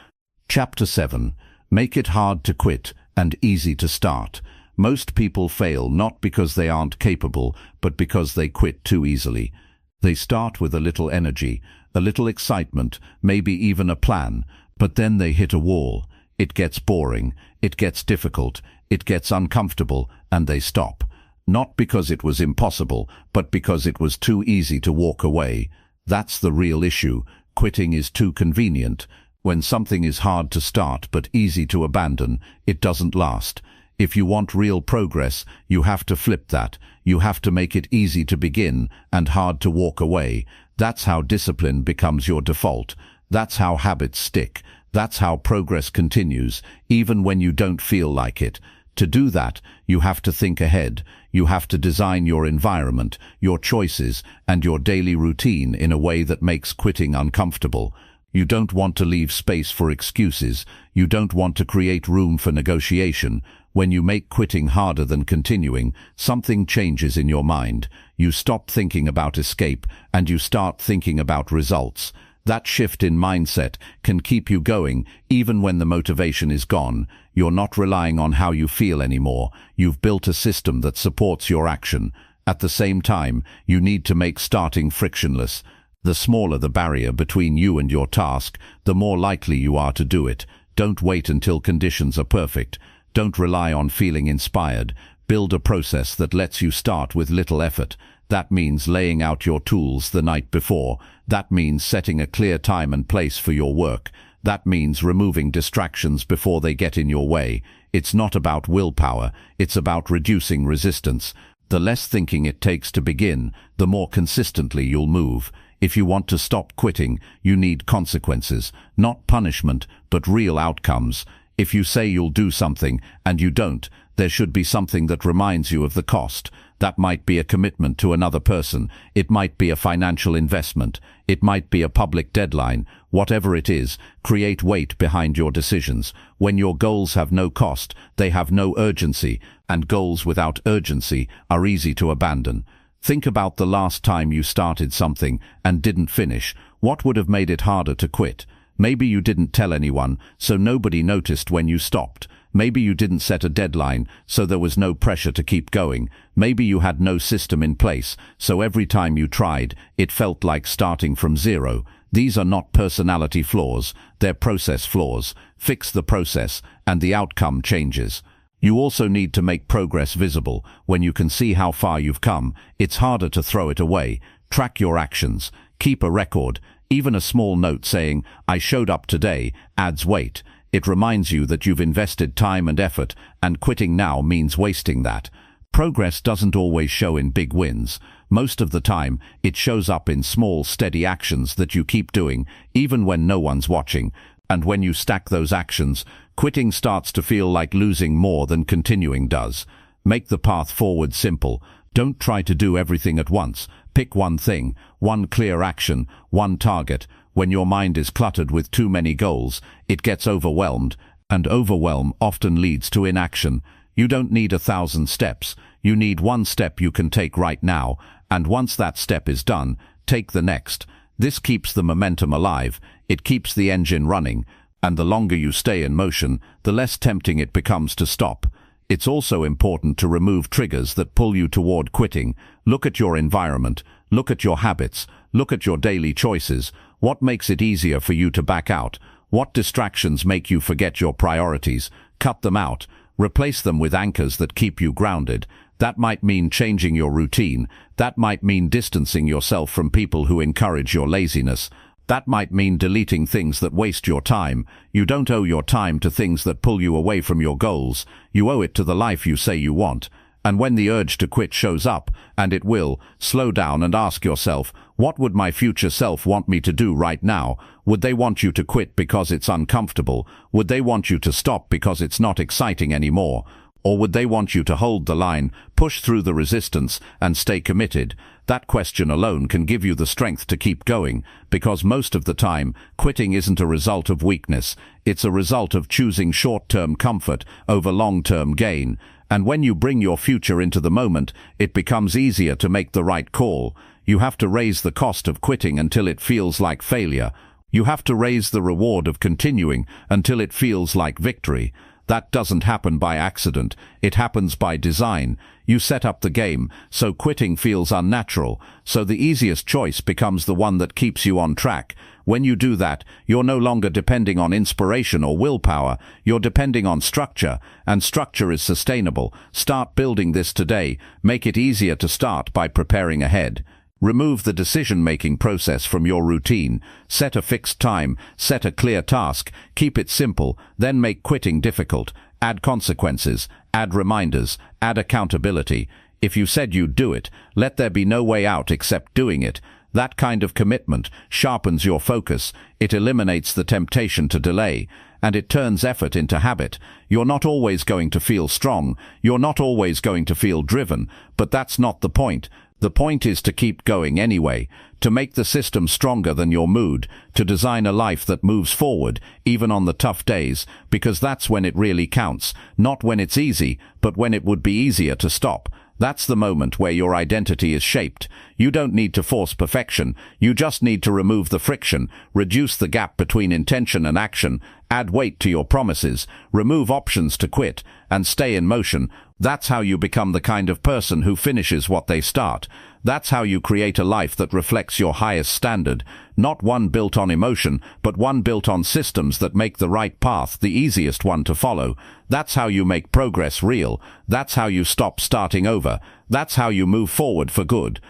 Chapter 7. Make it hard to quit and easy to start. Most people fail not because they aren't capable, but because they quit too easily. They start with a little energy, a little excitement, maybe even a plan, but then they hit a wall. It gets boring, it gets difficult, it gets uncomfortable, and they stop. Not because it was impossible, but because it was too easy to walk away. That's the real issue. Quitting is too convenient. When something is hard to start but easy to abandon, it doesn't last. If you want real progress, you have to flip that. You have to make it easy to begin and hard to walk away. That's how discipline becomes your default. That's how habits stick. That's how progress continues, even when you don't feel like it. To do that, you have to think ahead. You have to design your environment, your choices, and your daily routine in a way that makes quitting uncomfortable. You don't want to leave space for excuses. You don't want to create room for negotiation. When you make quitting harder than continuing, something changes in your mind. You stop thinking about escape and you start thinking about results. That shift in mindset can keep you going even when the motivation is gone. You're not relying on how you feel anymore. You've built a system that supports your action. At the same time, you need to make starting frictionless. The smaller the barrier between you and your task, the more likely you are to do it. Don't wait until conditions are perfect. Don't rely on feeling inspired. Build a process that lets you start with little effort. That means laying out your tools the night before. That means setting a clear time and place for your work. That means removing distractions before they get in your way. It's not about willpower, it's about reducing resistance. The less thinking it takes to begin, the more consistently you'll move. If you want to stop quitting, you need consequences, not punishment, but real outcomes. If you say you'll do something and you don't, there should be something that reminds you of the cost. That might be a commitment to another person. It might be a financial investment. It might be a public deadline. Whatever it is, create weight behind your decisions. When your goals have no cost, they have no urgency, and goals without urgency are easy to abandon. Think about the last time you started something and didn't finish. What would have made it harder to quit? Maybe you didn't tell anyone, so nobody noticed when you stopped. Maybe you didn't set a deadline, so there was no pressure to keep going. Maybe you had no system in place, so every time you tried, it felt like starting from zero. These are not personality flaws, they're process flaws. Fix the process, and the outcome changes. You also need to make progress visible. When you can see how far you've come, it's harder to throw it away. Track your actions. Keep a record. Even a small note saying, "I showed up today," adds weight. It reminds you that you've invested time and effort, and quitting now means wasting that. Progress doesn't always show in big wins. Most of the time, it shows up in small, steady actions that you keep doing, even when no one's watching. And when you stack those actions, quitting starts to feel like losing more than continuing does. Make the path forward simple. Don't try to do everything at once. Pick one thing, one clear action, one target. When your mind is cluttered with too many goals, it gets overwhelmed, and overwhelm often leads to inaction. You don't need 1,000 steps. You need one step you can take right now, and once that step is done, take the next. This keeps the momentum alive, it keeps the engine running, and the longer you stay in motion, the less tempting it becomes to stop. It's also important to remove triggers that pull you toward quitting. Look at your environment, look at your habits, look at your daily choices. What makes it easier for you to back out? What distractions make you forget your priorities? Cut them out. Replace them with anchors that keep you grounded. That might mean changing your routine. That might mean distancing yourself from people who encourage your laziness. That might mean deleting things that waste your time. You don't owe your time to things that pull you away from your goals. You owe it to the life you say you want. And when the urge to quit shows up, and it will, slow down and ask yourself, what would my future self want me to do right now? Would they want you to quit because it's uncomfortable? Would they want you to stop because it's not exciting anymore? Or would they want you to hold the line, push through the resistance, and stay committed? That question alone can give you the strength to keep going, because most of the time, quitting isn't a result of weakness. It's a result of choosing short-term comfort over long-term gain. And when you bring your future into the moment, it becomes easier to make the right call. You have to raise the cost of quitting until it feels like failure. You have to raise the reward of continuing until it feels like victory. That doesn't happen by accident. It happens by design. You set up the game, so quitting feels unnatural. So the easiest choice becomes the one that keeps you on track. When you do that, you're no longer depending on inspiration or willpower. You're depending on structure, and structure is sustainable. Start building this today. Make it easier to start by preparing ahead. Remove the decision-making process from your routine. Set a fixed time, set a clear task, keep it simple, then make quitting difficult. Add consequences, add reminders, add accountability. If you said you'd do it, let there be no way out except doing it. That kind of commitment sharpens your focus, it eliminates the temptation to delay, and it turns effort into habit. You're not always going to feel strong, you're not always going to feel driven, but that's not the point. The point is to keep going anyway, to make the system stronger than your mood, to design a life that moves forward, even on the tough days, because that's when it really counts, not when it's easy, but when it would be easier to stop. That's the moment where your identity is shaped. You don't need to force perfection, you just need to remove the friction, reduce the gap between intention and action, add weight to your promises, remove options to quit, and stay in motion. That's how you become the kind of person who finishes what they start. That's how you create a life that reflects your highest standard, not one built on emotion, but one built on systems that make the right path the easiest one to follow. That's how you make progress real. That's how you stop starting over. That's how you move forward for good.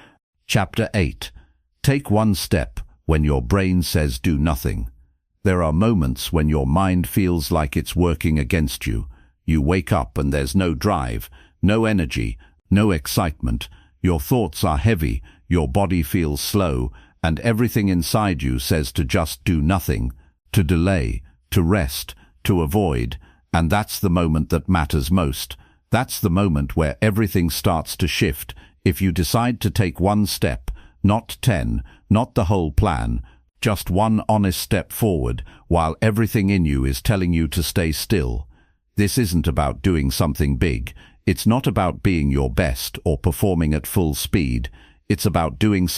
Chapter 8. Take one step when your brain says do nothing. There are moments when your mind feels like it's working against you. You wake up and there's no drive, no energy, no excitement. Your thoughts are heavy, your body feels slow, and everything inside you says to just do nothing, to delay, to rest, to avoid. And that's the moment that matters most. That's the moment where everything starts to shift. If you decide to take one step, not 10, not the whole plan, just one honest step forward, while everything in you is telling you to stay still. This isn't about doing something big. It's not about being your best or performing at full speed. It's about doing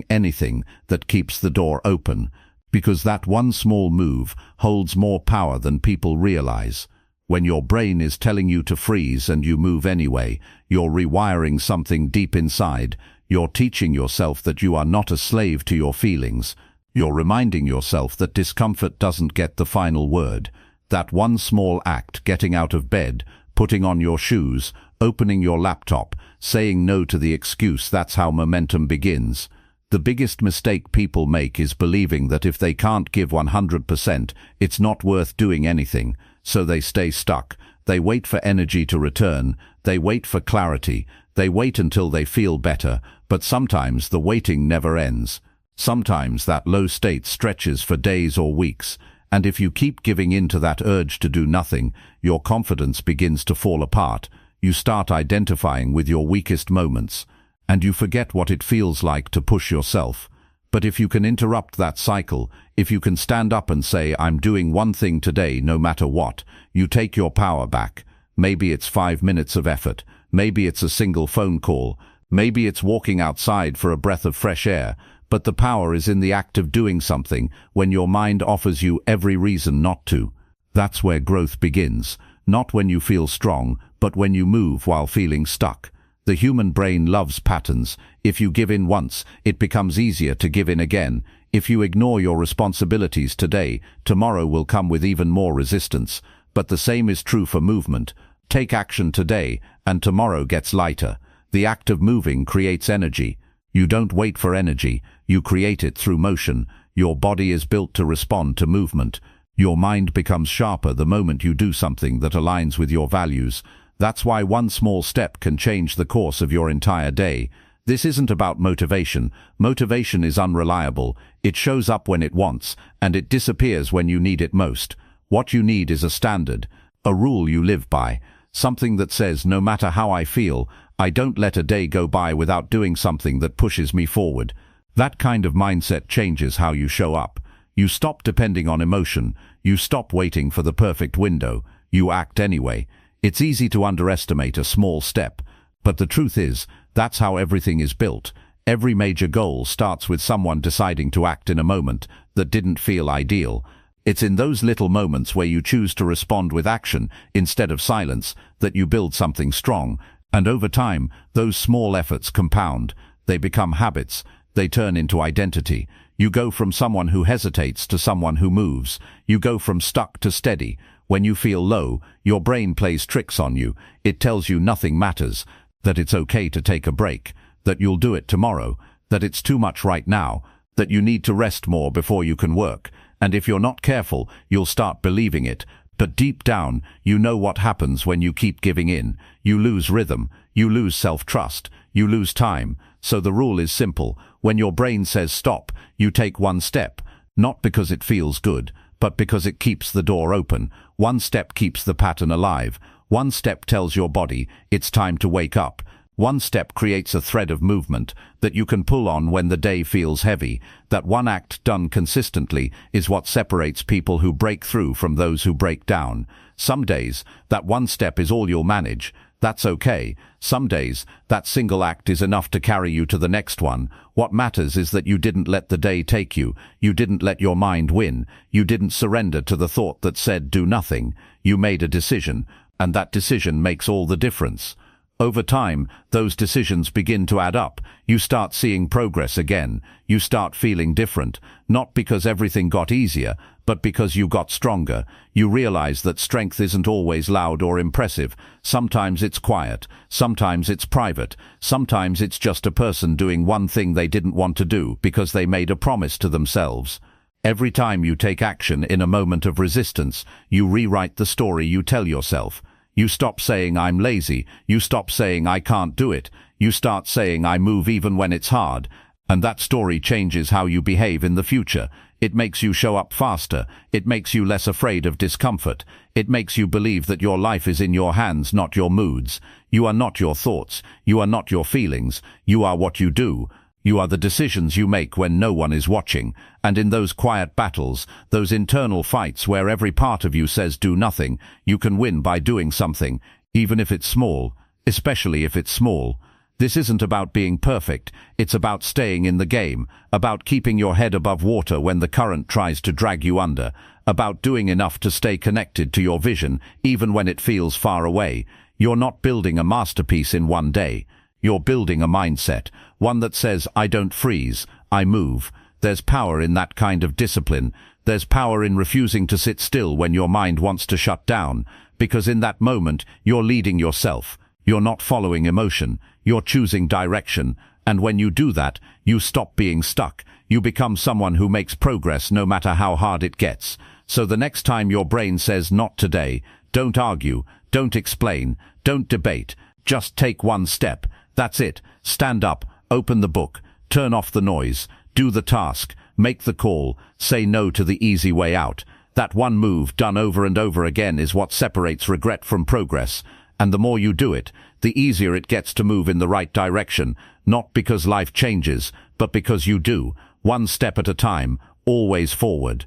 anything that keeps the door open, because that one small move holds more power than people realize. When your brain is telling you to freeze and you move anyway, you're rewiring something deep inside. You're teaching yourself that you are not a slave to your feelings. You're reminding yourself that discomfort doesn't get the final word. That one small act, getting out of bed, putting on your shoes, opening your laptop, saying no to the excuse, that's how momentum begins. The biggest mistake people make is believing that if they can't give 100%, it's not worth doing anything. So they stay stuck. They wait for energy to return. They wait for clarity. They wait until they feel better. But sometimes the waiting never ends. Sometimes that low state stretches for days or weeks. And if you keep giving in to that urge to do nothing, your confidence begins to fall apart. You start identifying with your weakest moments, and you forget what it feels like to push yourself. But if you can interrupt that cycle, if you can stand up and say, I'm doing one thing today no matter what, you take your power back. Maybe it's 5 minutes of effort. Maybe it's a single phone call. Maybe it's walking outside for a breath of fresh air. But the power is in the act of doing something when your mind offers you every reason not to. That's where growth begins, not when you feel strong, but when you move while feeling stuck. The human brain loves patterns. If you give in once, it becomes easier to give in again. If you ignore your responsibilities today, tomorrow will come with even more resistance. But the same is true for movement. Take action today, and tomorrow gets lighter. The act of moving creates energy. You don't wait for energy, you create it through motion. Your body is built to respond to movement. Your mind becomes sharper the moment you do something that aligns with your values. That's why one small step can change the course of your entire day. This isn't about motivation. Motivation is unreliable. It shows up when it wants, and it disappears when you need it most. What you need is a standard, a rule you live by. Something that says, no matter how I feel, I don't let a day go by without doing something that pushes me forward. That kind of mindset changes how you show up. You stop depending on emotion. You stop waiting for the perfect window. You act anyway. It's easy to underestimate a small step, but the truth is, that's how everything is built. Every major goal starts with someone deciding to act in a moment that didn't feel ideal. It's in those little moments where you choose to respond with action instead of silence that you build something strong. And over time, those small efforts compound. They become habits. They turn into identity. You go from someone who hesitates to someone who moves. You go from stuck to steady. When you feel low, your brain plays tricks on you. It tells you nothing matters, that it's okay to take a break, that you'll do it tomorrow, that it's too much right now, that you need to rest more before you can work. And if you're not careful, you'll start believing it. But deep down, you know what happens when you keep giving in. You lose rhythm. You lose self-trust. You lose time. So the rule is simple. When your brain says stop, you take one step. Not because it feels good, but because it keeps the door open. One step keeps the pattern alive. One step tells your body it's time to wake up. One step creates a thread of movement that you can pull on when the day feels heavy. That one act done consistently is what separates people who break through from those who break down. Some days, that one step is all you'll manage. That's okay. Some days, that single act is enough to carry you to the next one. What matters is that you didn't let the day take you. You didn't let your mind win. You didn't surrender to the thought that said do nothing. You made a decision, and that decision makes all the difference. Over time, those decisions begin to add up. You start seeing progress again. You start feeling different, not because everything got easier, but because you got stronger. You realize that strength isn't always loud or impressive. Sometimes it's quiet. Sometimes it's private. Sometimes it's just a person doing one thing they didn't want to do because they made a promise to themselves. Every time you take action in a moment of resistance, you rewrite the story you tell yourself. You stop saying I'm lazy. You stop saying I can't do it. You start saying I move even when it's hard. And that story changes how you behave in the future. It makes you show up faster. It makes you less afraid of discomfort. It makes you believe that your life is in your hands, not your moods. You are not your thoughts. You are not your feelings. You are what you do. You are the decisions you make when no one is watching. And in those quiet battles, those internal fights where every part of you says do nothing, you can win by doing something, even if it's small, especially if it's small. This isn't about being perfect. It's about staying in the game, about keeping your head above water when the current tries to drag you under, about doing enough to stay connected to your vision, even when it feels far away. You're not building a masterpiece in one day. You're building a mindset, one that says, I don't freeze, I move. There's power in that kind of discipline. There's power in refusing to sit still when your mind wants to shut down, because in that moment, you're leading yourself. You're not following emotion. You're choosing direction. And when you do that, you stop being stuck. You become someone who makes progress no matter how hard it gets. So the next time your brain says not today, don't argue, don't explain, don't debate. Just take one step. That's it. Stand up, open the book, turn off the noise, do the task, make the call, say no to the easy way out. That one move done over and over again is what separates regret from progress. And the more you do it, the easier it gets to move in the right direction, not because life changes, but because you do, one step at a time, always forward.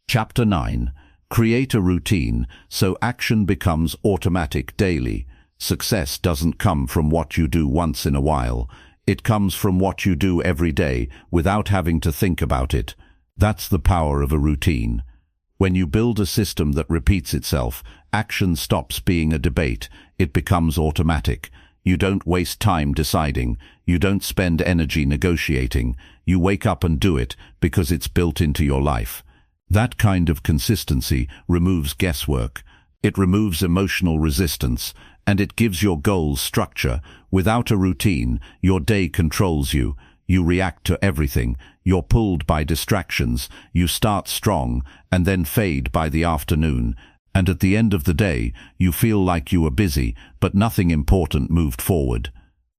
Chapter 9. Create a routine so action becomes automatic daily. Success doesn't come from what you do once in a while. It comes from what you do every day without having to think about it. That's the power of a routine. When you build a system that repeats itself, action stops being a debate. It becomes automatic. You don't waste time deciding. You don't spend energy negotiating. You wake up and do it because it's built into your life. That kind of consistency removes guesswork. It removes emotional resistance, and it gives your goals structure. Without a routine, your day controls you. You react to everything. You're pulled by distractions. You start strong and then fade by the afternoon. And at the end of the day, you feel like you were busy, but nothing important moved forward.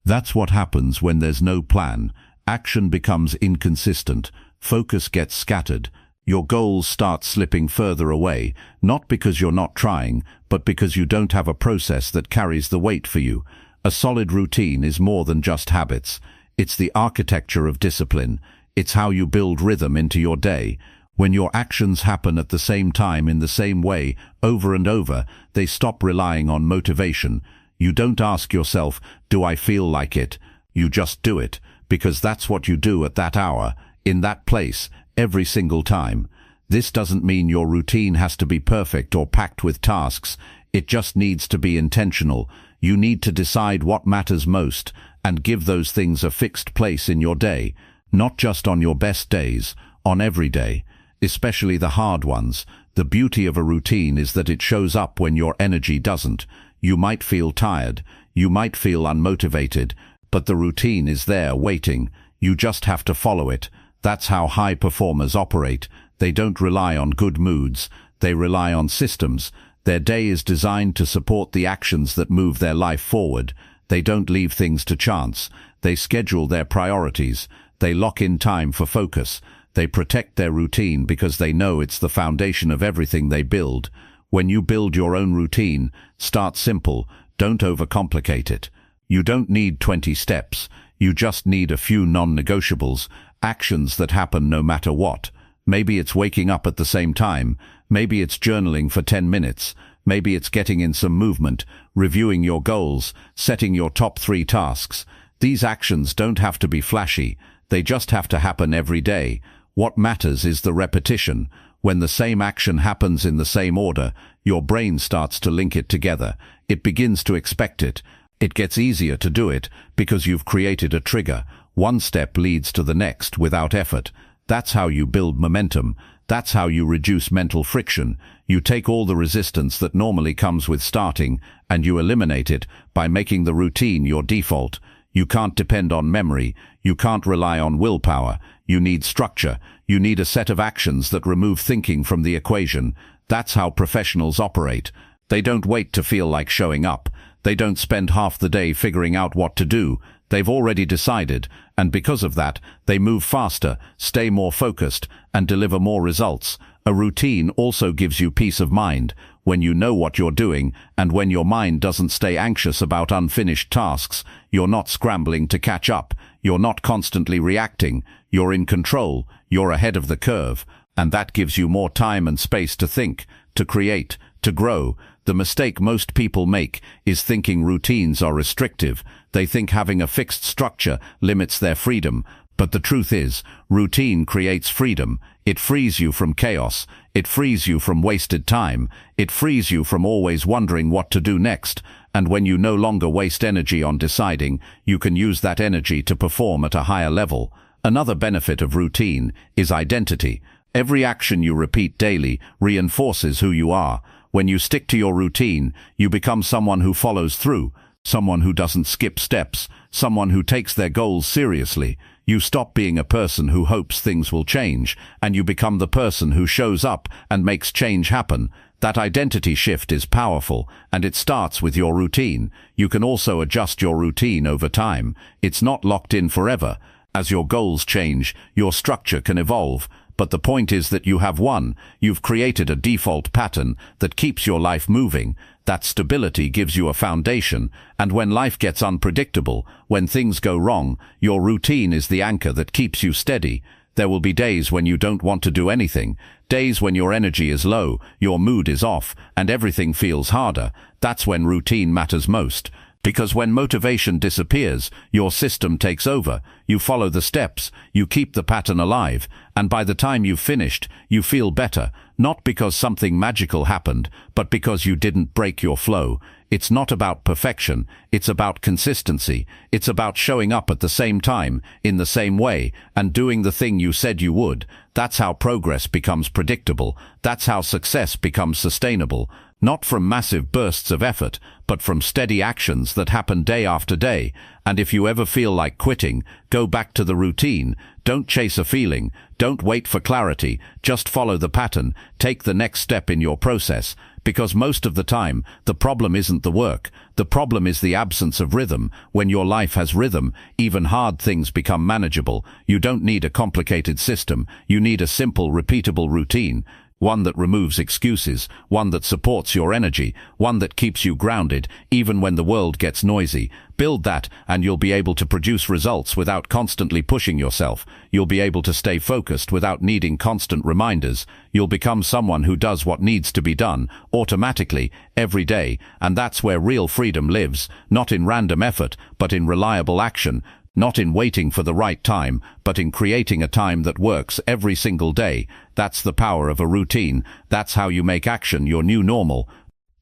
That's what happens when there's no plan. Action becomes inconsistent. Focus gets scattered. Your goals start slipping further away, not because you're not trying, but because you don't have a process that carries the weight for you. A solid routine is more than just habits. It's the architecture of discipline. It's how you build rhythm into your day. When your actions happen at the same time in the same way, over and over, they stop relying on motivation. You don't ask yourself, do I feel like it? You just do it, because that's what you do at that hour, in that place, every single time. This doesn't mean your routine has to be perfect or packed with tasks. It just needs to be intentional. You need to decide what matters most and give those things a fixed place in your day, not just on your best days, on every day, especially the hard ones. The beauty of a routine is that it shows up when your energy doesn't. You might feel tired, you might feel unmotivated, but the routine is there waiting. You just have to follow it. That's how high performers operate. They don't rely on good moods, they rely on systems. Their day is designed to support the actions that move their life forward. They don't leave things to chance. They schedule their priorities. They lock in time for focus. They protect their routine because they know it's the foundation of everything they build. When you build your own routine, start simple. Don't overcomplicate it. You don't need 20 steps. You just need a few non-negotiables, actions that happen no matter what. Maybe it's waking up at the same time. Maybe it's journaling for 10 minutes. Maybe it's getting in some movement, reviewing your goals, setting your top 3 tasks. These actions don't have to be flashy. They just have to happen every day. What matters is the repetition. When the same action happens in the same order, your brain starts to link it together. It begins to expect it. It gets easier to do it because you've created a trigger. One step leads to the next without effort. That's how you build momentum. That's how you reduce mental friction. You take all the resistance that normally comes with starting and you eliminate it by making the routine your default. You can't depend on memory. You can't rely on willpower. You need structure. You need a set of actions that remove thinking from the equation. That's how professionals operate. They don't wait to feel like showing up. They don't spend half the day figuring out what to do. They've already decided, and because of that, they move faster, stay more focused, and deliver more results. A routine also gives you peace of mind. When you know what you're doing, and when your mind doesn't stay anxious about unfinished tasks, you're not scrambling to catch up. You're not constantly reacting. You're in control. You're ahead of the curve. And that gives you more time and space to think, to create, to grow. The mistake most people make is thinking routines are restrictive. They think having a fixed structure limits their freedom. But the truth is, routine creates freedom. It frees you from chaos. It frees you from wasted time. It frees you from always wondering what to do next. And when you no longer waste energy on deciding, you can use that energy to perform at a higher level. Another benefit of routine is identity. Every action you repeat daily reinforces who you are. When you stick to your routine, you become someone who follows through, someone who doesn't skip steps, someone who takes their goals seriously. You stop being a person who hopes things will change, and you become the person who shows up and makes change happen. That identity shift is powerful, and it starts with your routine. You can also adjust your routine over time. It's not locked in forever. As your goals change, your structure can evolve. But the point is that you have one. You've created a default pattern that keeps your life moving. That stability gives you a foundation, and when life gets unpredictable, when things go wrong, your routine is the anchor that keeps you steady. There will be days when you don't want to do anything, days when your energy is low, your mood is off, and everything feels harder. That's when routine matters most. Because when motivation disappears, your system takes over. You follow the steps, you keep the pattern alive, and by the time you've finished, you feel better, not because something magical happened, but because you didn't break your flow. It's not about perfection, it's about consistency. It's about showing up at the same time, in the same way, and doing the thing you said you would. That's how progress becomes predictable. That's how success becomes sustainable. Not from massive bursts of effort, but from steady actions that happen day after day. And if you ever feel like quitting, go back to the routine. Don't chase a feeling. Don't wait for clarity. Just follow the pattern. Take the next step in your process. Because most of the time, the problem isn't the work. The problem is the absence of rhythm. When your life has rhythm, even hard things become manageable. You don't need a complicated system. You need a simple, repeatable routine. One that removes excuses, one that supports your energy, one that keeps you grounded, even when the world gets noisy. Build that, and you'll be able to produce results without constantly pushing yourself. You'll be able to stay focused without needing constant reminders. You'll become someone who does what needs to be done, automatically, every day, and that's where real freedom lives, not in random effort, but in reliable action. Not in waiting for the right time, but in creating a time that works every single day. That's the power of a routine. That's how you make action your new normal.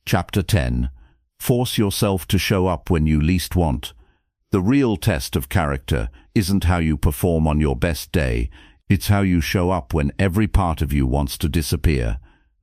Chapter 10. Force yourself to show up when you least want. The real test of character isn't how you perform on your best day. It's how you show up when every part of you wants to disappear.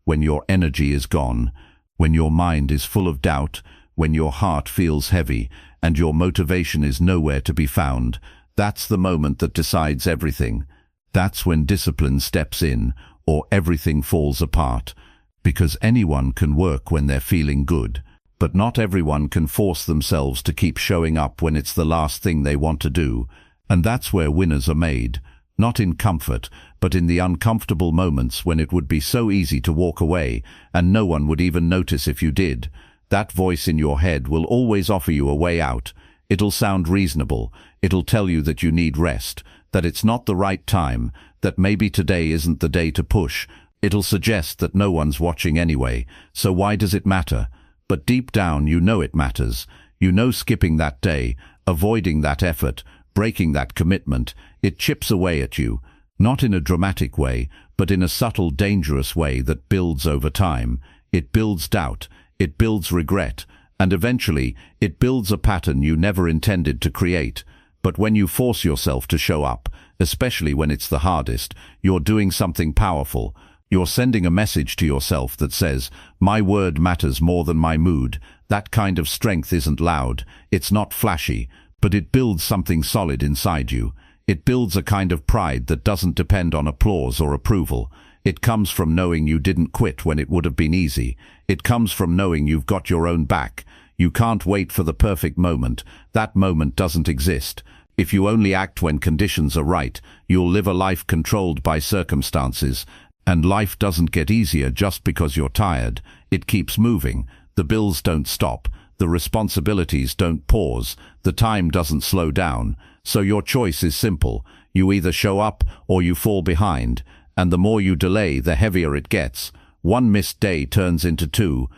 When your energy is gone. When your mind is full of doubt. When your heart feels heavy and your motivation is nowhere to be found. That's the moment that decides everything. That's when discipline steps in, or everything falls apart. Because anyone can work when they're feeling good, but not everyone can force themselves to keep showing up when it's the last thing they want to do. And that's where winners are made, not in comfort, but in the uncomfortable moments when it would be so easy to walk away, and no one would even notice if you did. That voice in your head will always offer you a way out. It'll sound reasonable. It'll tell you that you need rest, that it's not the right time, that maybe today isn't the day to push. It'll suggest that no one's watching anyway, so why does it matter? But deep down you know it matters. You know skipping that day, avoiding that effort, breaking that commitment, it chips away at you. Not in a dramatic way, but in a subtle, dangerous way that builds over time. It builds doubt. It builds regret, and eventually it builds a pattern you never intended to create. But when you force yourself to show up, especially when it's the hardest, you're doing something powerful. You're sending a message to yourself that says, "My word matters more than my mood." That kind of strength isn't loud, it's not flashy, but it builds something solid inside you. It builds a kind of pride that doesn't depend on applause or approval. It comes from knowing you didn't quit when it would have been easy. It comes from knowing you've got your own back. You can't wait for the perfect moment. That moment doesn't exist. If you only act when conditions are right, you'll live a life controlled by circumstances. And life doesn't get easier just because you're tired. It keeps moving. The bills don't stop. The responsibilities don't pause. The time doesn't slow down. So your choice is simple. You either show up or you fall behind. And the more you delay, the heavier it gets. One missed day turns into two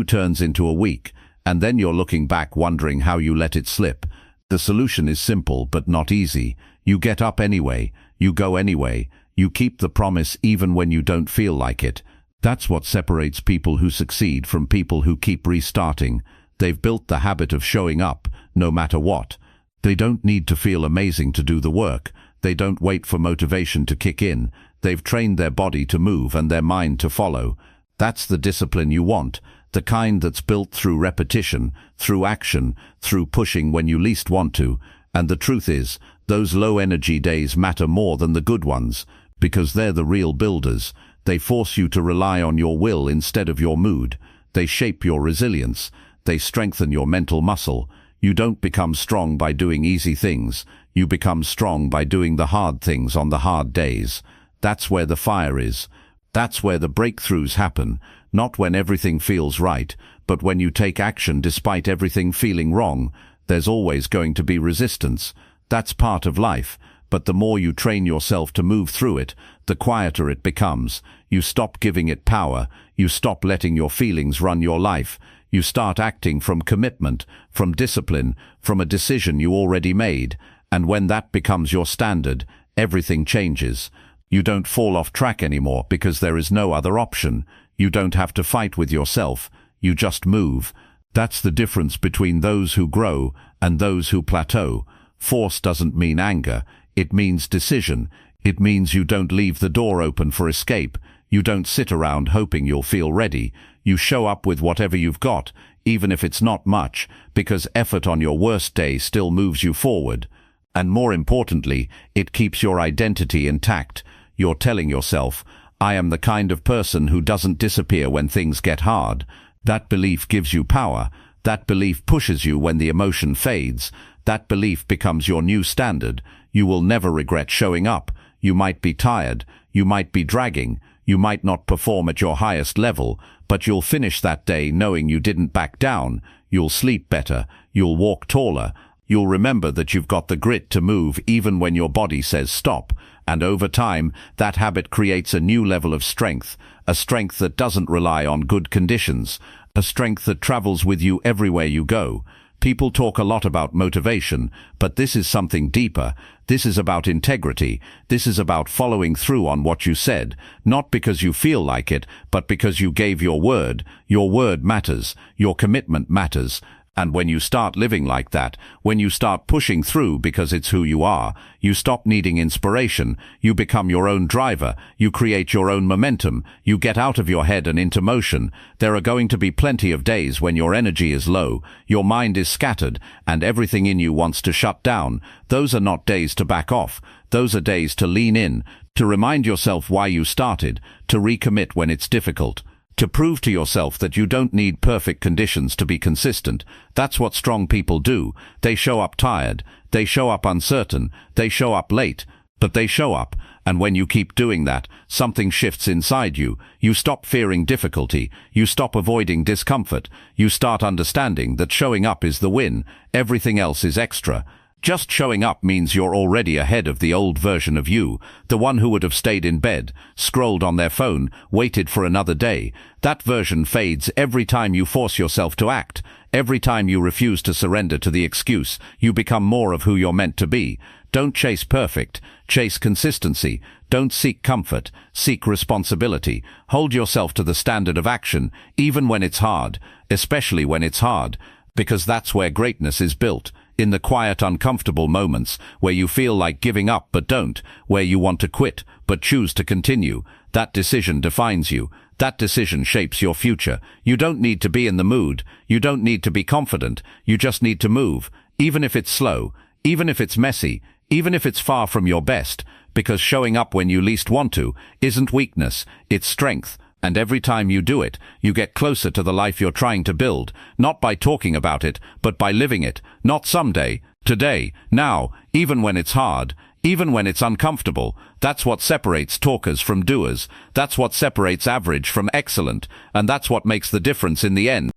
turns into a week, and then you're looking back wondering how you let it slip. The solution is simple but not easy. You get up anyway, you go anyway, you keep the promise even when you don't feel like it. That's what separates people who succeed from people who keep restarting. They've built the habit of showing up, no matter what. They don't need to feel amazing to do the work. They don't wait for motivation to kick in. They've trained their body to move and their mind to follow. That's the discipline you want, the kind that's built through repetition, through action, through pushing when you least want to. And the truth is, those low-energy days matter more than the good ones, because they're the real builders. They force you to rely on your will instead of your mood. They shape your resilience. They strengthen your mental muscle. You don't become strong by doing easy things. You become strong by doing the hard things on the hard days. That's where the fire is. That's where the breakthroughs happen, not when everything feels right, but when you take action despite everything feeling wrong. There's always going to be resistance. That's part of life, but the more you train yourself to move through it, the quieter it becomes. You stop giving it power. You stop letting your feelings run your life. You start acting from commitment, from discipline, from a decision you already made. And when that becomes your standard, everything changes. You don't fall off track anymore because there is no other option. You don't have to fight with yourself. You just move. That's the difference between those who grow and those who plateau. Force doesn't mean anger. It means decision. It means you don't leave the door open for escape. You don't sit around hoping you'll feel ready. You show up with whatever you've got, even if it's not much, because effort on your worst day still moves you forward. And more importantly, it keeps your identity intact. You're telling yourself, I am the kind of person who doesn't disappear when things get hard. That belief gives you power. That belief pushes you when the emotion fades. That belief becomes your new standard. You will never regret showing up. You might be tired. You might be dragging. You might not perform at your highest level, but you'll finish that day knowing you didn't back down. You'll sleep better. You'll walk taller. You'll remember that you've got the grit to move even when your body says stop. And over time, that habit creates a new level of strength, a strength that doesn't rely on good conditions, a strength that travels with you everywhere you go. People talk a lot about motivation, but this is something deeper. This is about integrity. This is about following through on what you said, not because you feel like it, but because you gave your word. Your word matters. Your commitment matters. And when you start living like that, when you start pushing through because it's who you are, you stop needing inspiration, you become your own driver, you create your own momentum, you get out of your head and into motion. There are going to be plenty of days when your energy is low, your mind is scattered, and everything in you wants to shut down. Those are not days to back off. Those are days to lean in, to remind yourself why you started, to recommit when it's difficult. To prove to yourself that you don't need perfect conditions to be consistent. That's what strong people do. They show up tired. They show up uncertain. They show up late. But they show up. And when you keep doing that, something shifts inside you. You stop fearing difficulty. You stop avoiding discomfort. You start understanding that showing up is the win. Everything else is extra. Just showing up means you're already ahead of the old version of you, the one who would have stayed in bed, scrolled on their phone, waited for another day. That version fades every time you force yourself to act. Every time you refuse to surrender to the excuse, you become more of who you're meant to be. Don't chase perfect, chase consistency. Don't seek comfort, seek responsibility. Hold yourself to the standard of action, even when it's hard, especially when it's hard, because that's where greatness is built. In the quiet, uncomfortable moments where you feel like giving up but don't, where you want to quit but choose to continue. That decision defines you. That decision shapes your future. You don't need to be in the mood. You don't need to be confident. You just need to move, even if it's slow, even if it's messy, even if it's far from your best, because showing up when you least want to isn't weakness, it's strength. And every time you do it, you get closer to the life you're trying to build, not by talking about it, but by living it. Not someday, today, now, even when it's hard, even when it's uncomfortable. That's what separates talkers from doers. That's what separates average from excellent. And that's what makes the difference in the end.